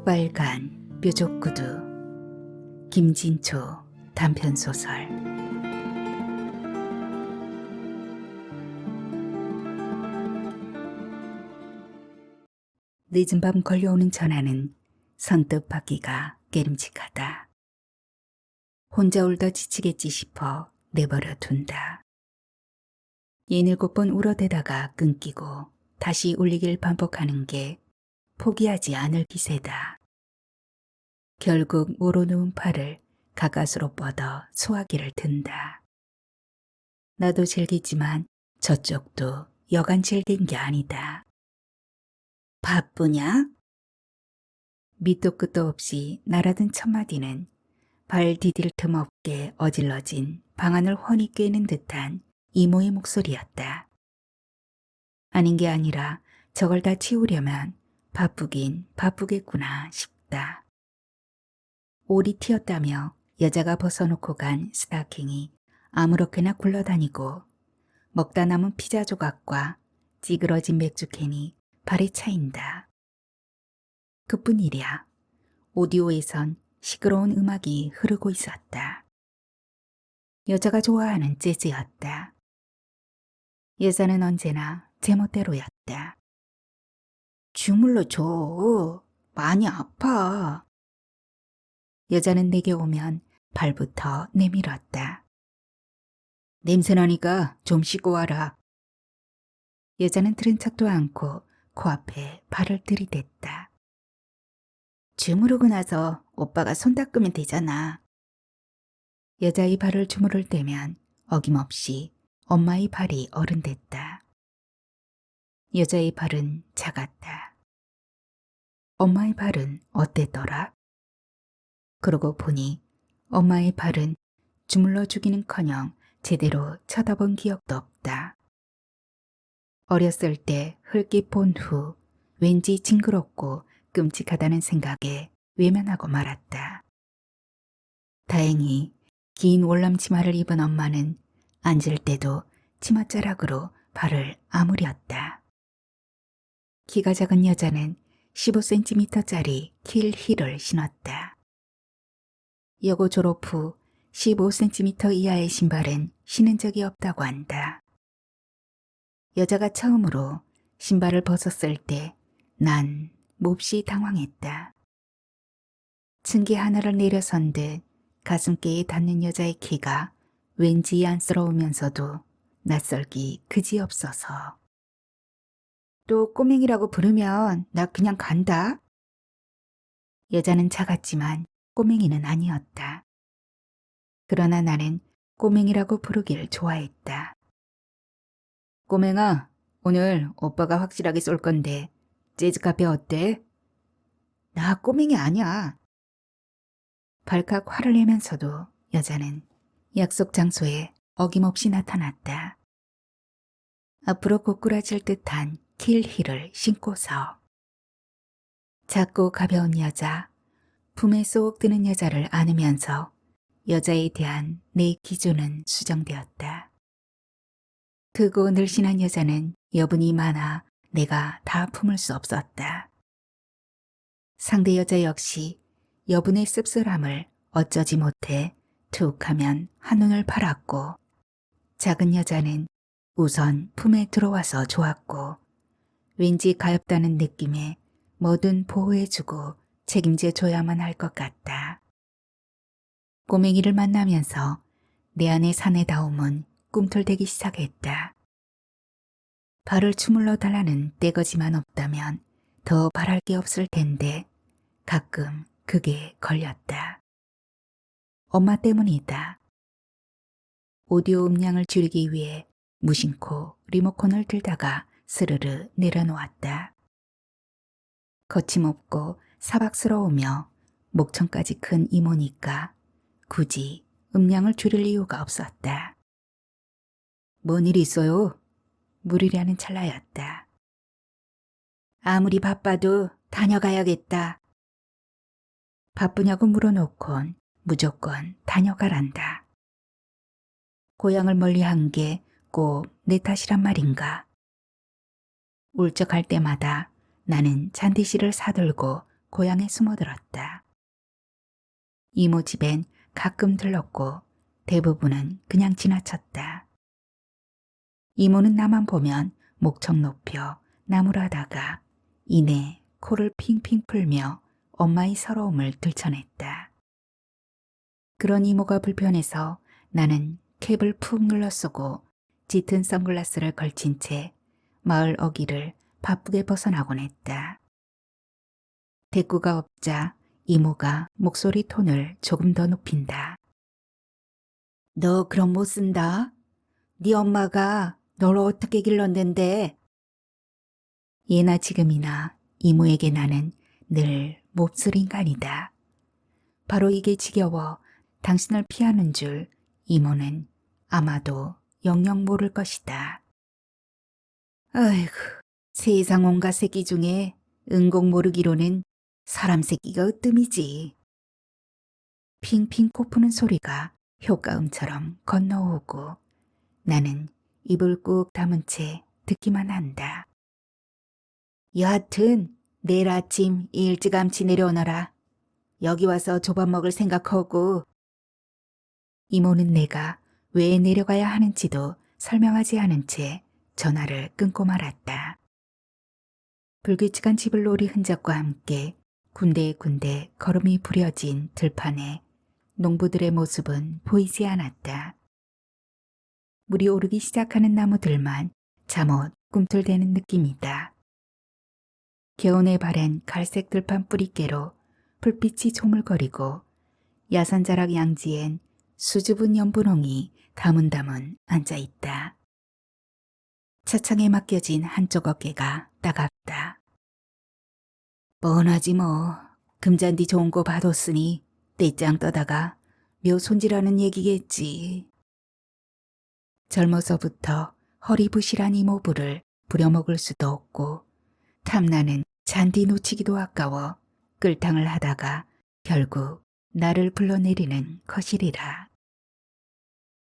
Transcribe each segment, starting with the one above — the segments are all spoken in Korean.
빨간 뾰족구두 김진초 단편소설. 늦은 밤 걸려오는 전화는 선뜻 받기가 깨름직하다. 혼자 울다 지치겠지 싶어 내버려 둔다. 67번 울어대다가 끊기고 다시 울리길 반복하는 게 포기하지 않을 기세다. 결국 모로누운 팔을 가까스로 뻗어 소화기를 든다. 나도 즐기지만 저쪽도 여간 즐긴 게 아니다. 바쁘냐? 밑도 끝도 없이 날아든 첫마디는 발 디딜 틈 없게 어질러진 방안을 훤히 꿰는 듯한 이모의 목소리였다. 아닌 게 아니라 저걸 다 치우려면 바쁘긴 바쁘겠구나 싶다. 올이 튀었다며 여자가 벗어놓고 간 스타킹이 아무렇게나 굴러다니고 먹다 남은 피자 조각과 찌그러진 맥주캔이 발에 차인다. 그뿐이랴. 오디오에선 시끄러운 음악이 흐르고 있었다. 여자가 좋아하는 재즈였다. 여자는 언제나 제멋대로였다. 주물러 줘. 많이 아파. 여자는 내게 오면 발부터 내밀었다. 냄새나니까 좀 씻고 와라. 여자는 들은 척도 않고 코앞에 발을 들이댔다. 주무르고 나서 오빠가 손 닦으면 되잖아. 여자의 발을 주무를 때면 어김없이 엄마의 발이 어른됐다. 여자의 발은 작았다. 엄마의 발은 어땠더라? 그러고 보니 엄마의 발은 주물러 주기는커녕 제대로 쳐다본 기억도 없다. 어렸을 때 흙이 본 후 왠지 징그럽고 끔찍하다는 생각에 외면하고 말았다. 다행히 긴 월남 치마를 입은 엄마는 앉을 때도 치맛자락으로 발을 아무렸다. 키가 작은 여자는 15cm짜리 킬 힐을 신었다. 여고 졸업 후 15cm 이하의 신발은 신은 적이 없다고 한다. 여자가 처음으로 신발을 벗었을 때 난 몹시 당황했다. 층계 하나를 내려선 듯 가슴께에 닿는 여자의 키가 왠지 안쓰러우면서도 낯설기 그지없어서. 또 꼬맹이라고 부르면 나 그냥 간다. 여자는 작았지만 꼬맹이는 아니었다. 그러나 나는 꼬맹이라고 부르길 좋아했다. 꼬맹아, 오늘 오빠가 확실하게 쏠 건데 재즈 카페 어때? 나 꼬맹이 아니야. 발칵 화를 내면서도 여자는 약속 장소에 어김없이 나타났다. 앞으로 고꾸라질 듯한 킬 힐을 신고서. 작고 가벼운 여자, 품에 쏙 드는 여자를 안으면서 여자에 대한 내 기준은 수정되었다. 크고 늘씬한 여자는 여분이 많아 내가 다 품을 수 없었다. 상대 여자 역시 여분의 씁쓸함을 어쩌지 못해 툭 하면 한눈을 팔았고, 작은 여자는 우선 품에 들어와서 좋았고 왠지 가엾다는 느낌에 뭐든 보호해주고 책임져줘야만 할 것 같다. 꼬맹이를 만나면서 내 안의 사내다움은 꿈틀대기 시작했다. 발을 주물러 달라는 떼거지만 없다면 더 바랄 게 없을 텐데 가끔 그게 걸렸다. 엄마 때문이다. 오디오 음량을 줄이기 위해 무심코 리모컨을 들다가 스르르 내려놓았다. 거침없고 사박스러우며 목청까지 큰 이모니까 굳이 음량을 줄일 이유가 없었다. 뭔 일 있어요? 물으려는 찰나였다. 아무리 바빠도 다녀가야겠다. 바쁘냐고 물어놓곤 무조건 다녀가란다. 고향을 멀리한 게 꼭 내 탓이란 말인가. 울적할 때마다 나는 잔디실을 사들고 고향에 숨어들었다. 이모 집엔 가끔 들렀고 대부분은 그냥 지나쳤다. 이모는 나만 보면 목청 높여 나무라다가 이내 코를 핑핑 풀며 엄마의 서러움을 들춰냈다. 그런 이모가 불편해서 나는 캡을 푹 눌러 쓰고 짙은 선글라스를 걸친 채 마을 어귀를 바쁘게 벗어나곤 했다. 대꾸가 없자 이모가 목소리 톤을 조금 더 높인다. 너 그럼 못 쓴다? 네 엄마가 널 어떻게 길렀는데? 예나 지금이나 이모에게 나는 늘 몹쓸 인간이다. 바로 이게 지겨워 당신을 피하는 줄 이모는 아마도 영영 모를 것이다. 아이고, 세상 온갖 새끼 중에 은공 모르기로는 사람 새끼가 으뜸이지. 핑핑 코푸는 소리가 효과음처럼 건너오고 나는 입을 꾹 다문 채 듣기만 한다. 여하튼 내일 아침 일찌감치 내려오너라. 여기 와서 조밥 먹을 생각하고. 이모는 내가 왜 내려가야 하는지도 설명하지 않은 채 전화를 끊고 말았다. 불규칙한 지불놀이 흔적과 함께 군데군데 걸음이 부려진 들판에 농부들의 모습은 보이지 않았다. 물이 오르기 시작하는 나무들만 잠옷 꿈틀대는 느낌이다. 겨우내 바랜 갈색 들판 뿌리깨로 불빛이 조물거리고 야산자락 양지엔 수줍은 연분홍이 다문다문 앉아있다. 차창에 맡겨진 한쪽 어깨가 따갑다. 뻔하지 뭐. 금잔디 좋은 거 봐뒀으니 떼짱 떠다가 묘 손질하는 얘기겠지. 젊어서부터 허리부실한 이모부를 부려먹을 수도 없고 탐나는 잔디 놓치기도 아까워 끌탕을 하다가 결국 나를 불러내리는 거실이라.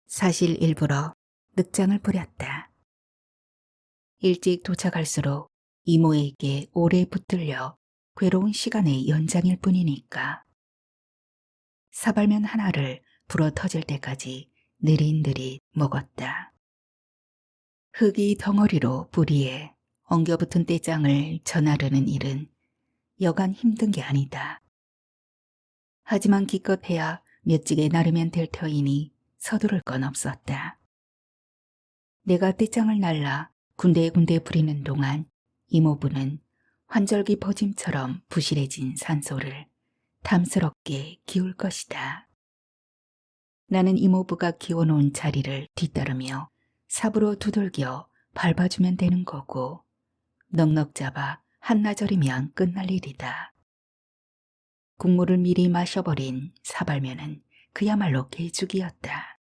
사실 일부러 늑장을 부렸다. 일찍 도착할수록 이모에게 오래 붙들려 괴로운 시간의 연장일 뿐이니까. 사발면 하나를 불어 터질 때까지 느릿느릿 먹었다. 흙이 덩어리로 뿌리에 엉겨붙은 떼장을 전하려는 일은 여간 힘든 게 아니다. 하지만 기껏해야 몇찌개 나르면 될 터이니 서두를 건 없었다. 내가 떼장을 날라 군데군데 부리는 동안 이모부는 환절기 버짐처럼 부실해진 산소를 탐스럽게 기울 것이다. 나는 이모부가 기워놓은 자리를 뒤따르며 삽으로 두들겨 밟아주면 되는 거고 넉넉 잡아 한나절이면 끝날 일이다. 국물을 미리 마셔버린 사발면은 그야말로 개죽이었다.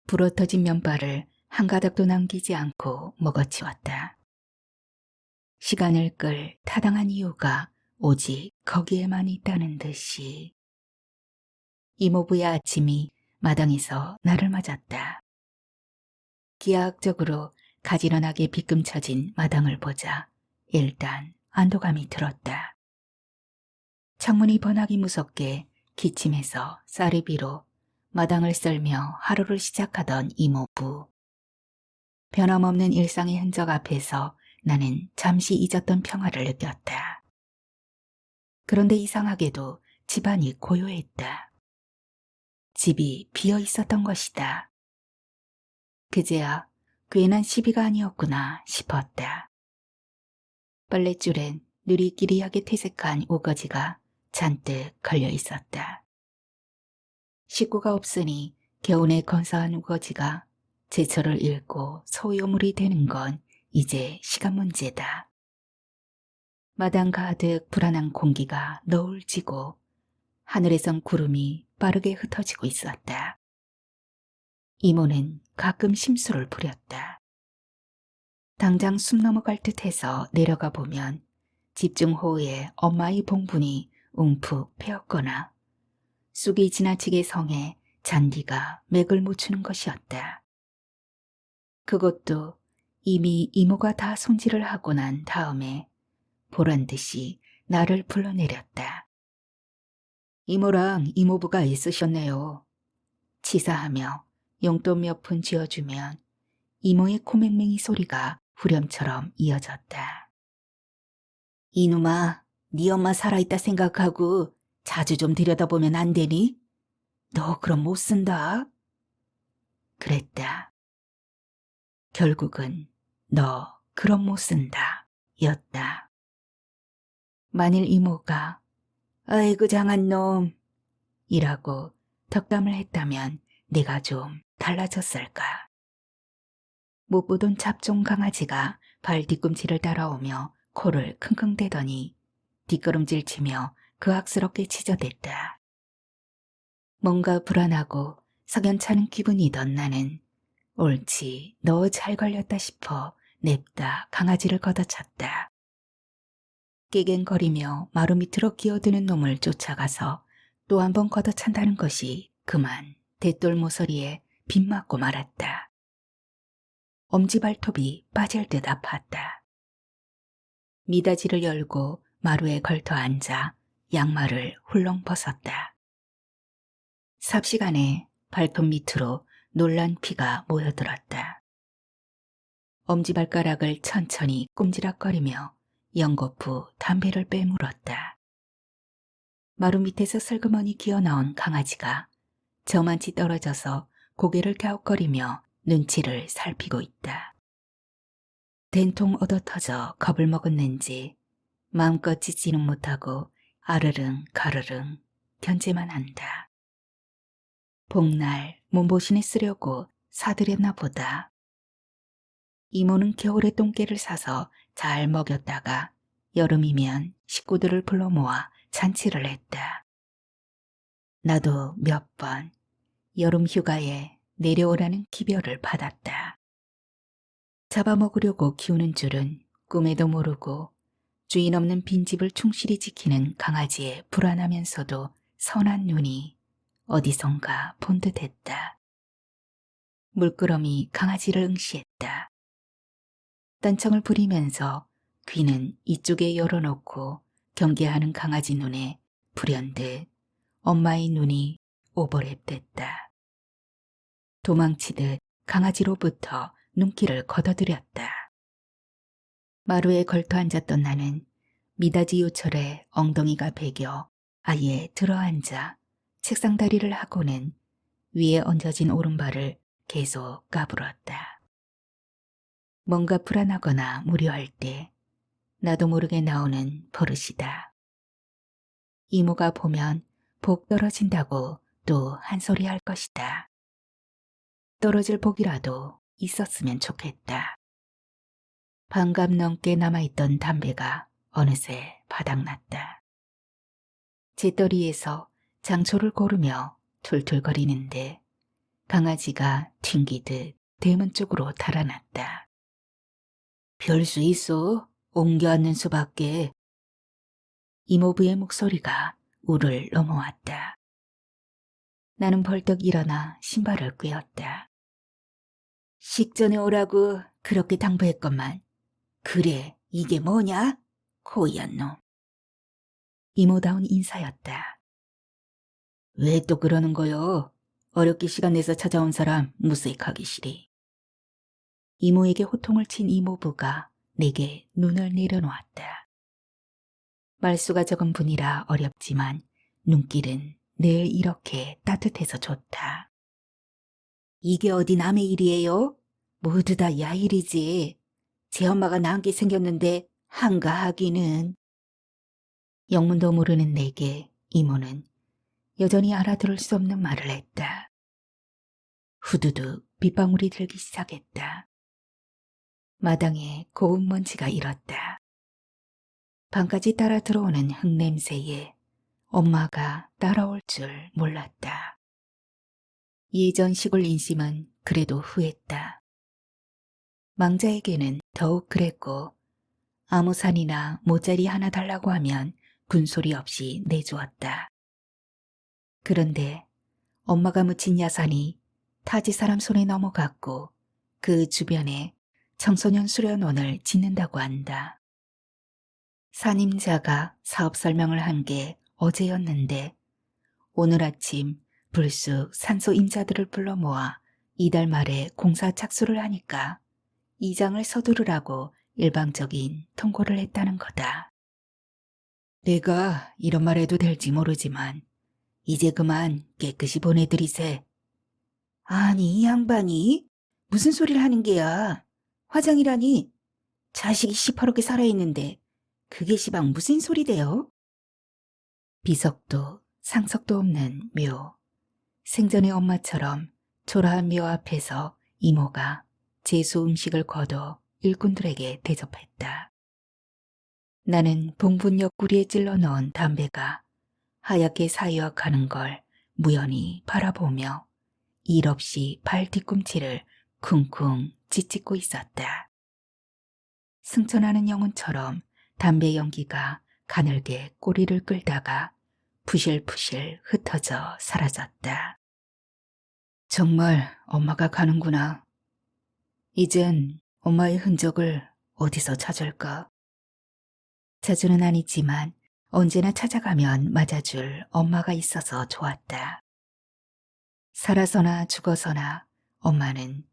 불어터진 면발을 한 가닥도 남기지 않고 먹어치웠다. 시간을 끌 타당한 이유가 오직 거기에만 있다는 듯이. 이모부의 아침이 마당에서 나를 맞았다. 기하학적으로 가지런하게 빗금쳐진 마당을 보자 일단 안도감이 들었다. 창문이 번하기 무섭게 기침해서 쌀이비로 마당을 썰며 하루를 시작하던 이모부. 변함없는 일상의 흔적 앞에서 나는 잠시 잊었던 평화를 느꼈다. 그런데 이상하게도 집안이 고요했다. 집이 비어 있었던 것이다. 그제야 괜한 시비가 아니었구나 싶었다. 빨랫줄엔 누리끼리하게 퇴색한 우거지가 잔뜩 걸려 있었다. 식구가 없으니 겨우내 건사한 우거지가 제철을 잃고 소요물이 되는 건 이제 시간 문제다. 마당 가득 불안한 공기가 너울지고 하늘에선 구름이 빠르게 흩어지고 있었다. 이모는 가끔 심술을 부렸다. 당장 숨 넘어갈 듯해서 내려가 보면 집중호우에 엄마의 봉분이 움푹 패었거나 쑥이 지나치게 성해 잔디가 맥을 못 추는 것이었다. 그것도 이미 이모가 다 손질을 하고 난 다음에 보란듯이 나를 불러내렸다. 이모랑 이모부가 있으셨네요. 치사하며 용돈 몇 푼 쥐어주면 이모의 코맹맹이 소리가 후렴처럼 이어졌다. 이놈아, 네 엄마 살아있다 생각하고 자주 좀 들여다보면 안 되니? 너 그럼 못 쓴다. 그랬다. 결국은 너 그럼 못 쓴다 였다. 만일 이모가 아이고 장한 놈 이라고 덕담을 했다면 내가 좀 달라졌을까. 못 보던 잡종 강아지가 발 뒤꿈치를 따라오며 코를 킁킁대더니 뒷걸음질 치며 그악스럽게 치저댔다. 뭔가 불안하고 석연찮은 기분이던 나는 옳지 너 잘 걸렸다 싶어 냅다 강아지를 걷어찼다. 깨갱거리며 마루 밑으로 기어드는 놈을 쫓아가서 또 한 번 걷어찬다는 것이 그만 대돌 모서리에 빗 맞고 말았다. 엄지발톱이 빠질 듯 아팠다. 미닫이를 열고 마루에 걸터 앉아 양말을 훌렁 벗었다. 삽시간에 발톱 밑으로 놀란 피가 모여들었다. 엄지발가락을 천천히 꼼지락거리며 연거푸 담배를 빼물었다. 마루 밑에서 슬그머니 기어나온 강아지가 저만치 떨어져서 고개를 갸웃거리며 눈치를 살피고 있다. 된통 얻어터져 겁을 먹었는지 마음껏 짖지는 못하고 아르릉 가르릉 견제만 한다. 복날 몸보신에 쓰려고 사들였나 보다. 이모는 겨울에 똥개를 사서 잘 먹였다가 여름이면 식구들을 불러 모아 잔치를 했다. 나도 몇 번 여름 휴가에 내려오라는 기별을 받았다. 잡아먹으려고 키우는 줄은 꿈에도 모르고 주인 없는 빈집을 충실히 지키는 강아지의 불안하면서도 선한 눈이 어디선가 본 듯했다. 물끄러미 강아지를 응시했다. 딴청을 부리면서 귀는 이쪽에 열어놓고 경계하는 강아지 눈에 불현듯 엄마의 눈이 오버랩됐다. 도망치듯 강아지로부터 눈길을 걷어들였다. 마루에 걸터 앉았던 나는 미닫이 요철에 엉덩이가 베겨 아예 들어앉아 책상 다리를 하고는 위에 얹어진 오른발을 계속 까불었다. 뭔가 불안하거나 무료할 때 나도 모르게 나오는 버릇이다. 이모가 보면 복 떨어진다고 또 한 소리 할 것이다. 떨어질 복이라도 있었으면 좋겠다. 반갑 넘게 남아있던 담배가 어느새 바닥났다. 재떨이에서 장초를 고르며 툴툴거리는데 강아지가 튕기듯 대문 쪽으로 달아났다. 별 수 있어? 옮겨 앉는 수밖에. 이모부의 목소리가 우를 넘어왔다. 나는 벌떡 일어나 신발을 꿰었다. 식전에 오라고 그렇게 당부했건만. 그래, 이게 뭐냐? 고얀 놈. 이모다운 인사였다. 왜 또 그러는 거요? 어렵게 시간 내서 찾아온 사람 무색하기 싫이. 이모에게 호통을 친 이모부가 내게 눈을 내려놓았다. 말수가 적은 분이라 어렵지만 눈길은 늘 이렇게 따뜻해서 좋다. 이게 어디 남의 일이에요? 모두 다 야일이지. 제 엄마가 낳게 생겼는데 한가하기는. 영문도 모르는 내게 이모는 여전히 알아들을 수 없는 말을 했다. 후두둑 빗방울이 들기 시작했다. 마당에 고운 먼지가 일었다. 방까지 따라 들어오는 흙냄새에 엄마가 따라올 줄 몰랐다. 예전 시골 인심은 그래도 후했다. 망자에게는 더욱 그랬고 아무 산이나 모짜리 하나 달라고 하면 군소리 없이 내주었다. 그런데 엄마가 묻힌 야산이 타지 사람 손에 넘어갔고 그 주변에 청소년 수련원을 짓는다고 한다. 산임자가 사업 설명을 한 게 어제였는데 오늘 아침 불쑥 산소 임자들을 불러 모아 이달 말에 공사 착수를 하니까 이장을 서두르라고 일방적인 통고를 했다는 거다. 내가 이런 말 해도 될지 모르지만 이제 그만 깨끗이 보내드리세. 아니 이 양반이 무슨 소리를 하는 게야. 화장이라니 자식이 시퍼렇게 살아있는데 그게 시방 무슨 소리대요? 비석도 상석도 없는 묘. 생전의 엄마처럼 초라한 묘 앞에서 이모가 제수 음식을 거둬 일꾼들에게 대접했다. 나는 봉분 옆구리에 찔러 넣은 담배가 하얗게 사유어가는 걸 무연히 바라보며 일 없이 발 뒤꿈치를 쿵쿵 찢고 있었다. 승천하는 영혼처럼 담배 연기가 가늘게 꼬리를 끌다가 부실부실 흩어져 사라졌다. 정말 엄마가 가는구나. 이젠 엄마의 흔적을 어디서 찾을까? 자주는 아니지만 언제나 찾아가면 맞아줄 엄마가 있어서 좋았다. 살아서나 죽어서나 엄마는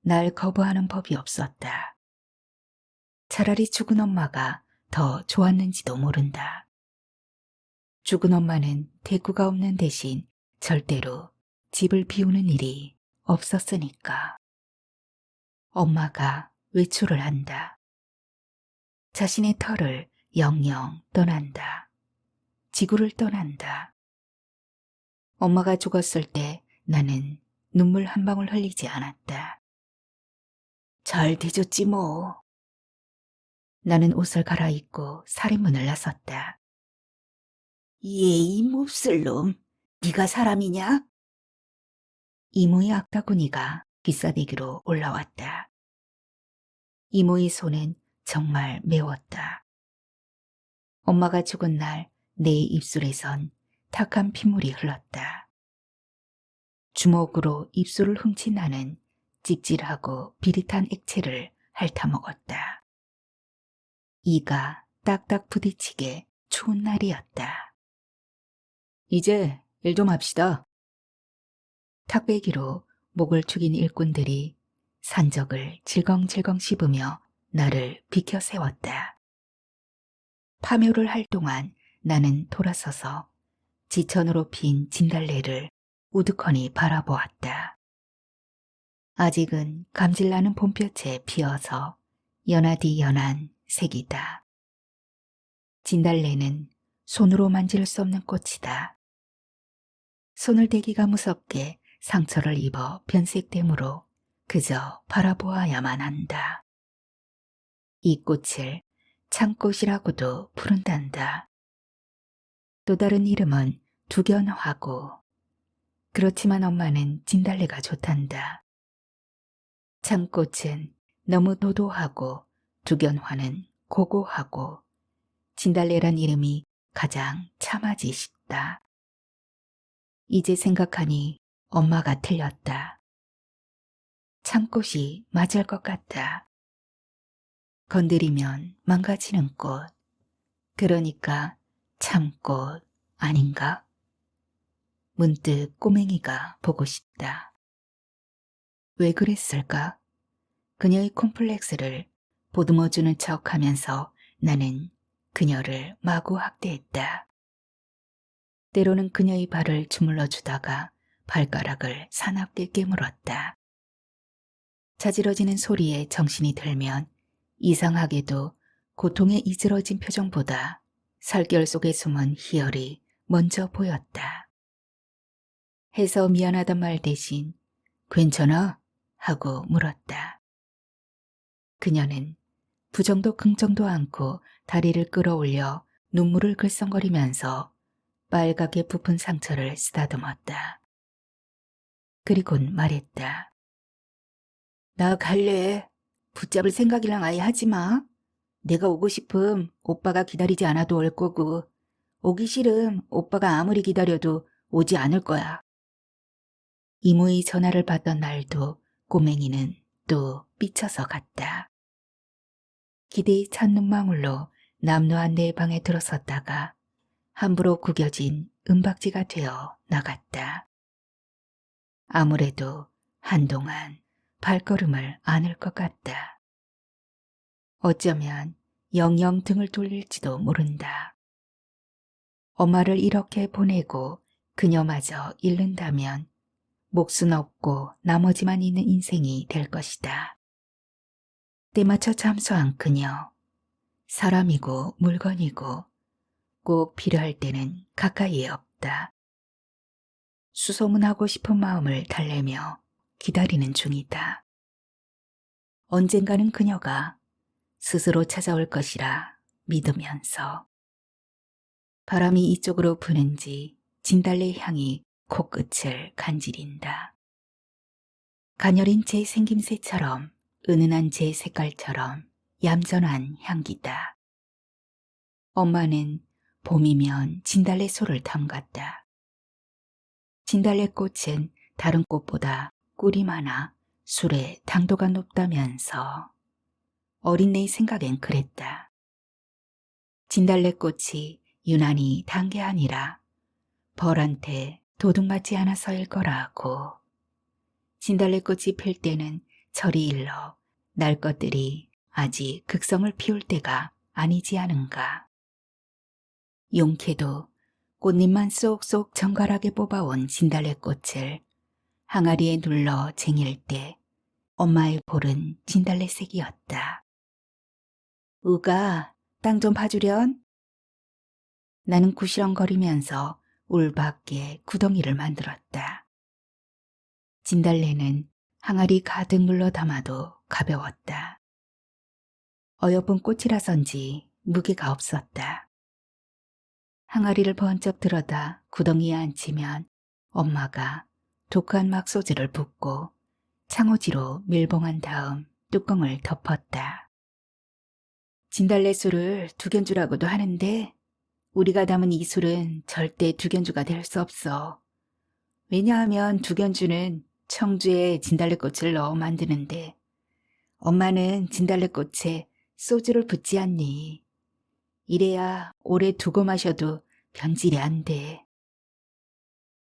날 거부하는 법이 없었다. 차라리 죽은 엄마가 더 좋았는지도 모른다. 죽은 엄마는 대꾸가 없는 대신 절대로 집을 비우는 일이 없었으니까. 엄마가 외출을 한다. 자신의 터를 영영 떠난다. 지구를 떠난다. 엄마가 죽었을 때 나는 눈물 한 방울 흘리지 않았다. 잘 뒤졌지 뭐. 나는 옷을 갈아입고 살인문을 나섰다. 이 몹쓸 놈, 네가 사람이냐? 이모의 악다구니가 귀싸대기로 올라왔다. 이모의 손은 정말 매웠다. 엄마가 죽은 날 내 입술에선 탁한 핏물이 흘렀다. 주먹으로 입술을 훔친 나는 찝찝하고 비릿한 액체를 핥아먹었다. 이가 딱딱 부딪히게 추운 날이었다. 이제 일 좀 합시다. 탁배기로 목을 축인 일꾼들이 산적을 질겅질겅 씹으며 나를 비켜 세웠다. 파묘를 할 동안 나는 돌아서서 지천으로 핀 진달래를 우두커니 바라보았다. 아직은 감질나는 봄볕에 피어서 연하디 연한 색이다. 진달래는 손으로 만질 수 없는 꽃이다. 손을 대기가 무섭게 상처를 입어 변색되므로 그저 바라보아야만 한다. 이 꽃을 창꽃이라고도 부른단다. 또 다른 이름은 두견화고. 그렇지만 엄마는 진달래가 좋단다. 창꽃은 너무 도도하고 두견화는 고고하고 진달래란 이름이 가장 참하지 싶다. 이제 생각하니 엄마가 틀렸다. 창꽃이 맞을 것 같다. 건드리면 망가지는 꽃. 그러니까 참꽃 아닌가? 문득 꼬맹이가 보고 싶다. 왜 그랬을까? 그녀의 콤플렉스를 보듬어주는 척하면서 나는 그녀를 마구 학대했다. 때로는 그녀의 발을 주물러 주다가 발가락을 사납게 깨물었다. 자지러지는 소리에 정신이 들면 이상하게도 고통에 이지러진 표정보다 살결 속에 숨은 희열이 먼저 보였다. 해서 미안하단 말 대신 괜찮아? 하고 물었다. 그녀는 부정도 긍정도 않고 다리를 끌어올려 눈물을 글썽거리면서 빨갛게 부푼 상처를 쓰다듬었다. 그리곤 말했다. 나 갈래. 붙잡을 생각이랑 아예 하지 마. 내가 오고 싶음 오빠가 기다리지 않아도 올 거고 오기 싫음 오빠가 아무리 기다려도 오지 않을 거야. 이모의 전화를 받던 날도 꼬맹이는 또 삐쳐서 갔다. 기대에 찬 눈망울로 남루한 내 방에 들어섰다가 함부로 구겨진 은박지가 되어 나갔다. 아무래도 한동안 발걸음을 안을 것 같다. 어쩌면 영영 등을 돌릴지도 모른다. 엄마를 이렇게 보내고 그녀마저 잃는다면 몫은 없고 나머지만 있는 인생이 될 것이다. 때맞춰 잠수한 그녀. 사람이고 물건이고 꼭 필요할 때는 가까이에 없다. 수소문하고 싶은 마음을 달래며 기다리는 중이다. 언젠가는 그녀가 스스로 찾아올 것이라 믿으면서. 바람이 이쪽으로 부는지 진달래 향이 코끝을 간지린다. 가녀린 제 생김새처럼 은은한 제 색깔처럼 얌전한 향기다. 엄마는 봄이면 진달래 소를 담갔다. 진달래 꽃은 다른 꽃보다 꿀이 많아 술에 당도가 높다면서 어린 내 생각엔 그랬다. 진달래 꽃이 유난히 단 게 아니라 벌한테 도둑맞지 않아서일 거라고. 진달래 꽃이 필 때는 철이 일러 날 것들이 아직 극성을 피울 때가 아니지 않은가. 용케도 꽃잎만 쏙쏙 정갈하게 뽑아온 진달래 꽃을 항아리에 눌러 쟁일 때 엄마의 볼은 진달래색이었다. 우가 땅 좀 봐주련? 나는 구시렁거리면서 울 밖에 구덩이를 만들었다. 진달래는 항아리 가득 물러 담아도 가벼웠다. 어여쁜 꽃이라선지 무게가 없었다. 항아리를 번쩍 들어다 구덩이에 앉히면 엄마가 독한 막소주를 붓고 창호지로 밀봉한 다음 뚜껑을 덮었다. 진달래술을 두견주라고도 하는데 우리가 담은 이 술은 절대 두견주가 될 수 없어. 왜냐하면 두견주는 청주에 진달래꽃을 넣어 만드는데 엄마는 진달래꽃에 소주를 붓지 않니. 이래야 오래 두고 마셔도 변질이 안 돼.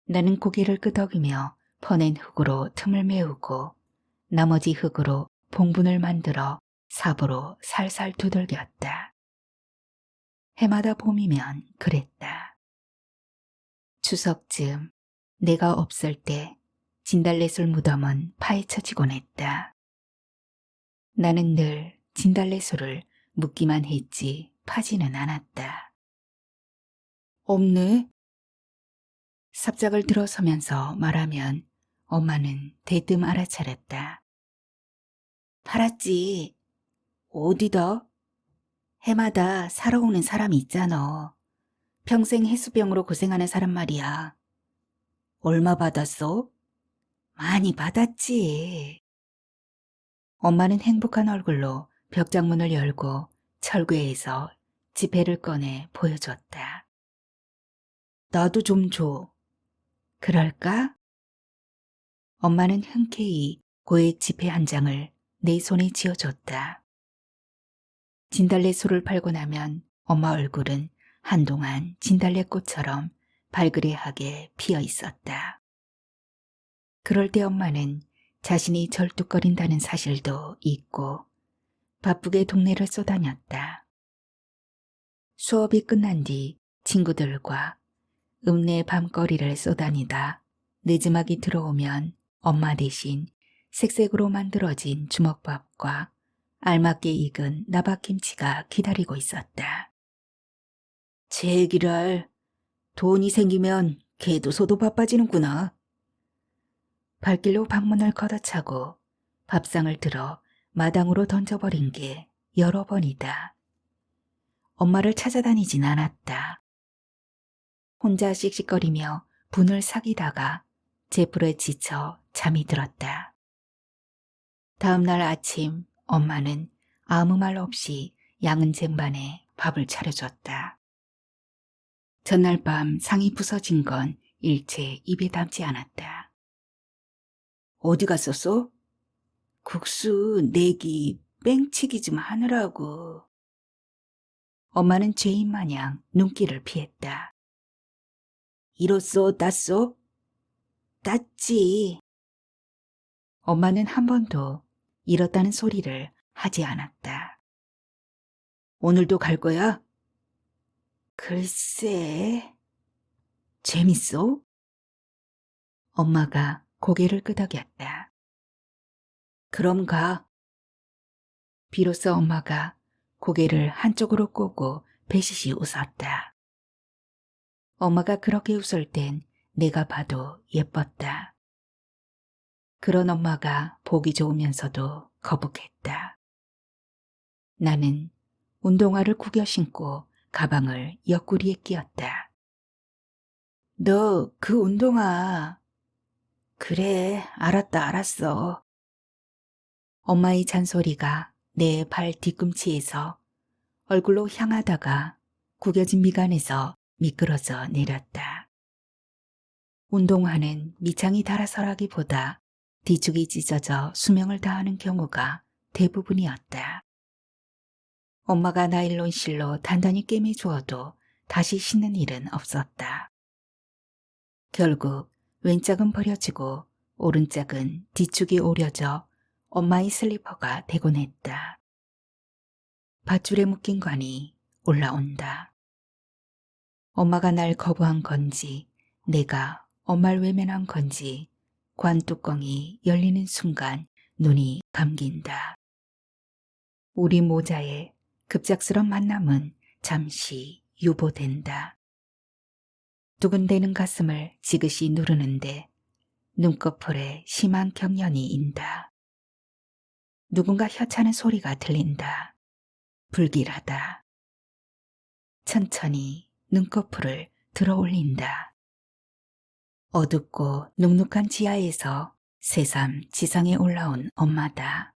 나는 고개를 끄덕이며 퍼낸 흙으로 틈을 메우고 나머지 흙으로 봉분을 만들어 삽으로 살살 두들겼다. 해마다 봄이면 그랬다. 추석쯤 내가 없을 때 진달래술 무덤은 파헤쳐지곤 했다. 나는 늘 진달래술을 묻기만 했지 파지는 않았다. 없네? 삽작을 들어서면서 말하면 엄마는 대뜸 알아차렸다. 팔았지. 어디다? 해마다 사러 오는 사람이 있잖아. 평생 해수병으로 고생하는 사람 말이야. 얼마 받았어? 많이 받았지. 엄마는 행복한 얼굴로 벽장문을 열고 철구에서 지폐를 꺼내 보여줬다. 나도 좀 줘. 그럴까? 엄마는 흔쾌히 고액 지폐 한 장을 내 손에 쥐어줬다. 진달래술을 팔고 나면 엄마 얼굴은 한동안 진달래꽃처럼 발그레하게 피어 있었다. 그럴 때 엄마는 자신이 절뚝거린다는 사실도 잊고 바쁘게 동네를 쏘다녔다. 수업이 끝난 뒤 친구들과 읍내 밤거리를 쏘다니다 늦음막이 들어오면 엄마 대신 색색으로 만들어진 주먹밥과 알맞게 익은 나박김치가 기다리고 있었다. 제기랄, 돈이 생기면 개도 소도 바빠지는구나. 발길로 방문을 걷어차고 밥상을 들어 마당으로 던져버린 게 여러 번이다. 엄마를 찾아다니진 않았다. 혼자 씩씩거리며 분을 사귀다가 제풀에 지쳐 잠이 들었다. 다음 날 아침 엄마는 아무 말 없이 양은 쟁반에 밥을 차려줬다. 전날 밤 상이 부서진 건 일체 입에 담지 않았다. 어디 갔었어? 국수, 내기, 뺑치기 좀 하느라고. 엄마는 죄인 마냥 눈길을 피했다. 이로써 땄소? 땄지. 엄마는 한 번도 이렇다는 소리를 하지 않았다. 오늘도 갈 거야? 글쎄. 재밌어? 엄마가 고개를 끄덕였다. 그럼 가. 비로소 엄마가 고개를 한쪽으로 꼬고 배시시 웃었다. 엄마가 그렇게 웃을 땐 내가 봐도 예뻤다. 그런 엄마가 보기 좋으면서도 거북했다. 나는 운동화를 구겨 신고 가방을 옆구리에 끼웠다. 너 그 운동화. 그래, 알았다, 알았어. 엄마의 잔소리가 내 발 뒤꿈치에서 얼굴로 향하다가 구겨진 미간에서 미끄러져 내렸다. 운동화는 밑창이 닳아서라기보다 뒤축이 찢어져 수명을 다하는 경우가 대부분이었다. 엄마가 나일론 실로 단단히 꿰매주어도 다시 신는 일은 없었다. 결국 왼짝은 버려지고 오른짝은 뒤축이 오려져 엄마의 슬리퍼가 되곤 했다. 밧줄에 묶인 관이 올라온다. 엄마가 날 거부한 건지 내가 엄마를 외면한 건지 관 뚜껑이 열리는 순간 눈이 감긴다. 우리 모자의 급작스런 만남은 잠시 유보된다. 두근대는 가슴을 지그시 누르는데 눈꺼풀에 심한 경련이 인다. 누군가 혀차는 소리가 들린다. 불길하다. 천천히 눈꺼풀을 들어 올린다. 어둡고 눅눅한 지하에서 새삼 지상에 올라온 엄마다.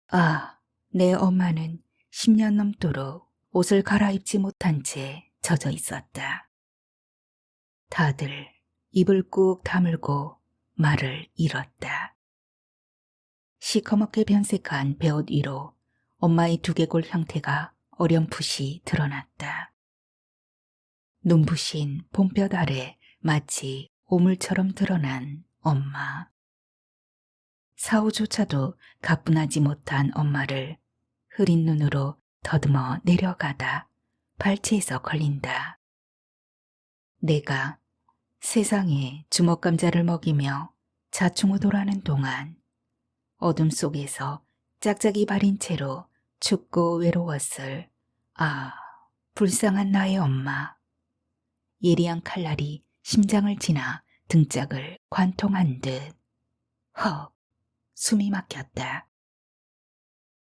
아, 내 엄마는 10년 넘도록 옷을 갈아입지 못한 채 젖어 있었다. 다들 입을 꾹 다물고 말을 잃었다. 시커멓게 변색한 베옷 위로 엄마의 두개골 형태가 어렴풋이 드러났다. 눈부신 봄볕 아래 마치 오물처럼 드러난 엄마. 사후조차도 가뿐하지 못한 엄마를 흐린 눈으로 더듬어 내려가다 발치에서 걸린다. 내가 세상에 주먹감자를 먹이며 자충우돌하는 동안 어둠 속에서 짝짝이 발인 채로 춥고 외로웠을 불쌍한 나의 엄마. 예리한 칼날이 심장을 지나 등짝을 관통한 듯 헉 숨이 막혔다.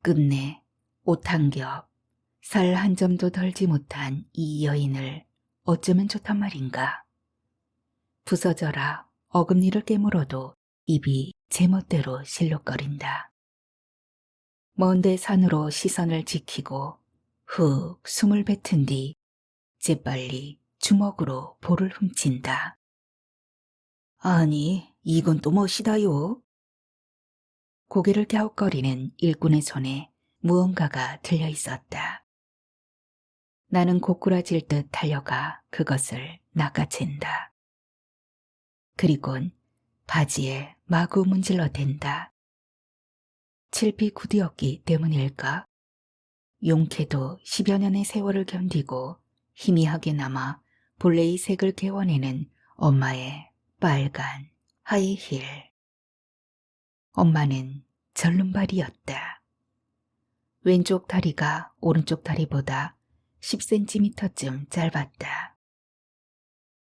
끝내 옷 한 겹, 살 한 점도 덜지 못한 이 여인을 어쩌면 좋단 말인가. 부서져라 어금니를 깨물어도 입이 제멋대로 실룩거린다. 먼데 산으로 시선을 지키고 훅 숨을 뱉은 뒤 재빨리 주먹으로 볼을 훔친다. 아니, 이건 또 멋이다요. 고개를 갸웃거리는 일꾼의 손에 무언가가 들려 있었다. 나는 고꾸라질 듯 달려가 그것을 낚아챈다. 그리곤 바지에 마구 문질러 댄다. 칠피 구디였기 때문일까? 용케도 10여 년의 세월을 견디고 희미하게 남아 본래의 색을 개워내는 엄마의 빨간 하이힐. 엄마는 절름발이었다. 왼쪽 다리가 오른쪽 다리보다 10cm쯤 짧았다.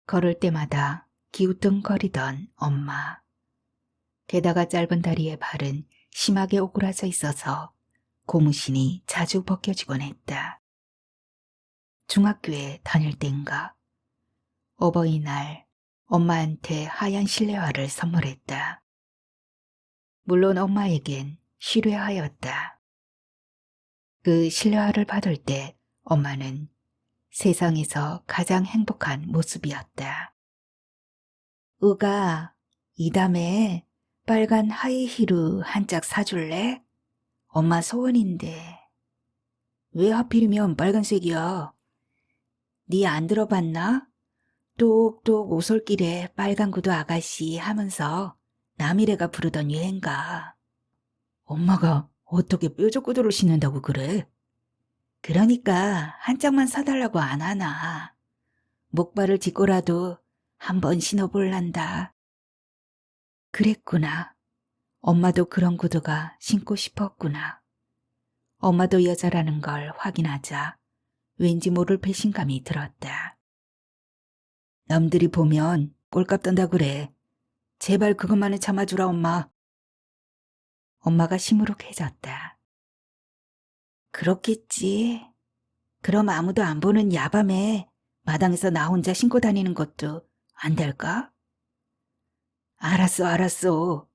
걸을 때마다 기우뚱거리던 엄마. 게다가 짧은 다리의 발은 심하게 오그라져 있어서 고무신이 자주 벗겨지곤 했다. 중학교에 다닐 땐가 어버이날 엄마한테 하얀 실내화를 선물했다. 물론 엄마에겐 실외하였다. 그 실내화를 받을 때 엄마는 세상에서 가장 행복한 모습이었다. 으가, 이 다음에 빨간 하이히루 한 짝 사줄래? 엄마 소원인데. 왜 하필이면 빨간색이야? 네 안 들어봤나? 똑똑 오솔길에 빨간 구두 아가씨 하면서 남이래가 부르던 유행가. 엄마가 어떻게 뾰족 구두를 신는다고 그래? 그러니까 한 짝만 사달라고 안 하나. 목발을 짚고라도 한번 신어볼란다. 그랬구나. 엄마도 그런 구두가 신고 싶었구나. 엄마도 여자라는 걸 확인하자 왠지 모를 배신감이 들었다. 남들이 보면 꼴값 떤다 그래. 제발 그것만은 참아주라 엄마. 엄마가 시무룩해졌다. 그렇겠지. 그럼 아무도 안 보는 야밤에 마당에서 나 혼자 신고 다니는 것도 안 될까? 알았어, 알았어.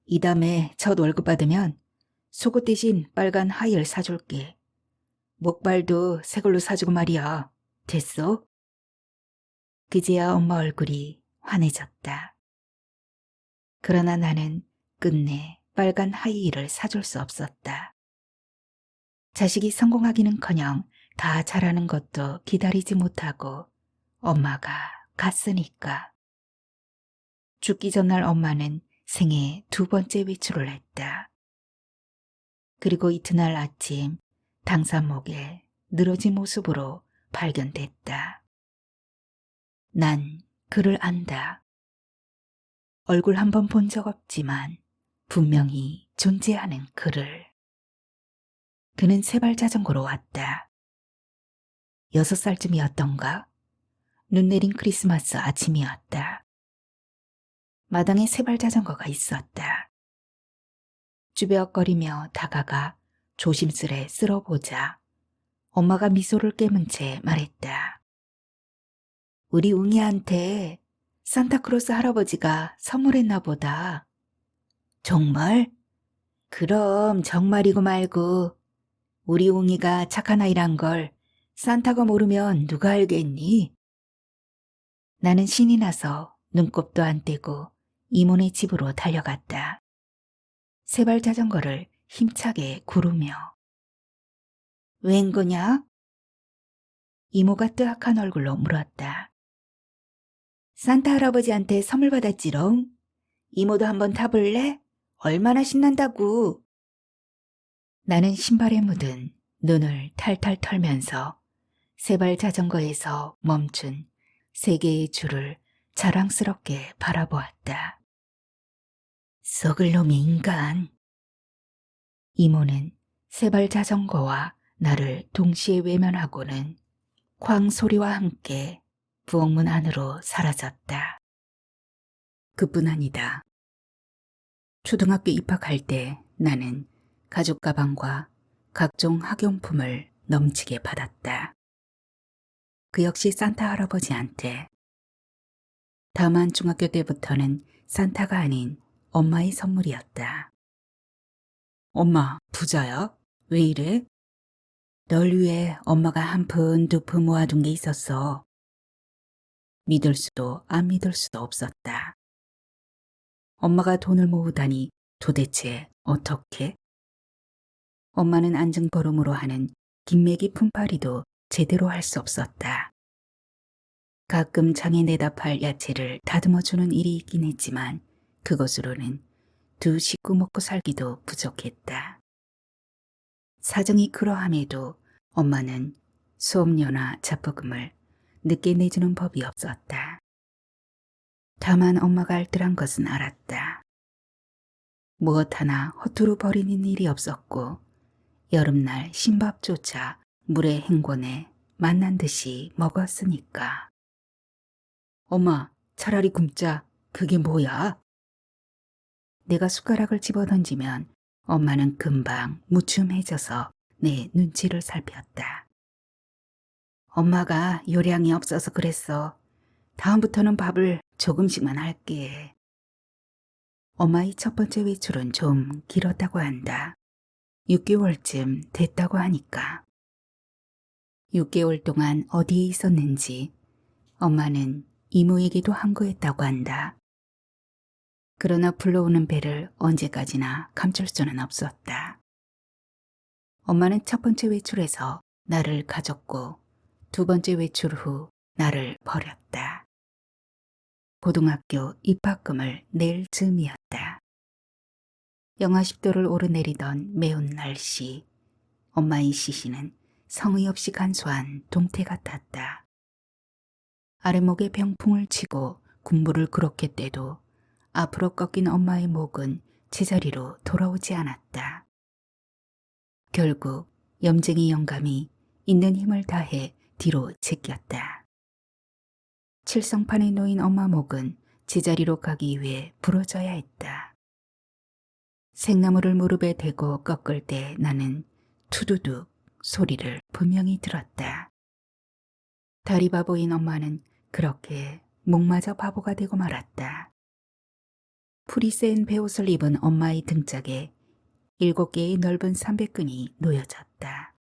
이 다음에 첫 월급 받으면 속옷 대신 빨간 하이힐 사줄게. 목발도 새 걸로 사주고 말이야. 됐어? 그제야 엄마 얼굴이 환해졌다. 그러나 나는 끝내 빨간 하이힐을 사줄 수 없었다. 자식이 성공하기는커녕 다 잘하는 것도 기다리지 못하고 엄마가 갔으니까. 죽기 전날 엄마는 생애 2번째 외출을 했다. 그리고 이튿날 아침 당산목에 늘어진 모습으로 발견됐다. 난 그를 안다. 얼굴 한 번 본 적 없지만 분명히 존재하는 그를. 그는 세발 자전거로 왔다. 6살쯤이었던가? 눈 내린 크리스마스 아침이었다. 마당에 세발 자전거가 있었다. 쭈뼛거리며 다가가 조심스레 쓸어보자 엄마가 미소를 깨문 채 말했다. 우리 웅이한테 산타크로스 할아버지가 선물했나 보다. 정말? 그럼 정말이고 말고 우리 웅이가 착한 아이란 걸 산타가 모르면 누가 알겠니? 나는 신이 나서 눈곱도 안 떼고 이모네 집으로 달려갔다. 세발 자전거를 힘차게 구르며. 웬 거냐? 이모가 뜨악한 얼굴로 물었다. 산타 할아버지한테 선물 받았지롱. 이모도 한번 타볼래? 얼마나 신난다고. 나는 신발에 묻은 눈을 탈탈 털면서 세발 자전거에서 멈춘 3개의 줄을 자랑스럽게 바라보았다. 썩을 놈의 인간. 이모는 세발 자전거와 나를 동시에 외면하고는 쾅 소리와 함께 부엌문 안으로 사라졌다. 그뿐 아니다. 초등학교 입학할 때 나는 가죽 가방과 각종 학용품을 넘치게 받았다. 그 역시 산타 할아버지한테. 다만 중학교 때부터는 산타가 아닌 엄마의 선물이었다. 엄마, 부자야? 왜 이래? 널 위해 엄마가 한 푼 두 푼 모아둔 게 있었어. 믿을 수도 안 믿을 수도 없었다. 엄마가 돈을 모으다니 도대체 어떻게? 엄마는 안증걸음으로 하는 김매기 품팔이도 제대로 할 수 없었다. 가끔 장에 내다 팔 야채를 다듬어주는 일이 있긴 했지만 그것으로는 2 식구 먹고 살기도 부족했다. 사정이 그러함에도 엄마는 수업료나 잡부금을 늦게 내주는 법이 없었다. 다만 엄마가 알뜰한 것은 알았다. 무엇 하나 허투루 버리는 일이 없었고 여름날 신밥조차 물에 헹궈내 맛난 듯이 먹었으니까. 엄마, 차라리 굶자. 그게 뭐야? 내가 숟가락을 집어던지면 엄마는 금방 무춤해져서 내 눈치를 살폈다. 엄마가 요량이 없어서 그랬어. 다음부터는 밥을 조금씩만 할게. 엄마의 첫 번째 외출은 좀 길었다고 한다. 6개월쯤 됐다고 하니까. 6개월 동안 어디에 있었는지 엄마는 이모에게도 항거했다고 한다. 그러나 불러오는 배를 언제까지나 감출 수는 없었다. 엄마는 첫 번째 외출에서 나를 가졌고 두 번째 외출 후 나를 버렸다. 고등학교 입학금을 낼 즈음이었다. 영하 10도를 오르내리던 매운 날씨, 엄마의 시신은 성의 없이 간소한 동태 같았다. 아랫목에 병풍을 치고 군부를 그렇게 떼도 앞으로 꺾인 엄마의 목은 제자리로 돌아오지 않았다. 결국 염쟁이 영감이 있는 힘을 다해 뒤로 제꼈다. 칠성판에 놓인 엄마 목은 제자리로 가기 위해 부러져야 했다. 생나무를 무릎에 대고 꺾을 때 나는 투두둑 소리를 분명히 들었다. 다리 바보인 엄마는 그렇게 목마저 바보가 되고 말았다. 풀이 센 베옷을 입은 엄마의 등짝에 7개의 넓은 삼백끈이 놓여졌다.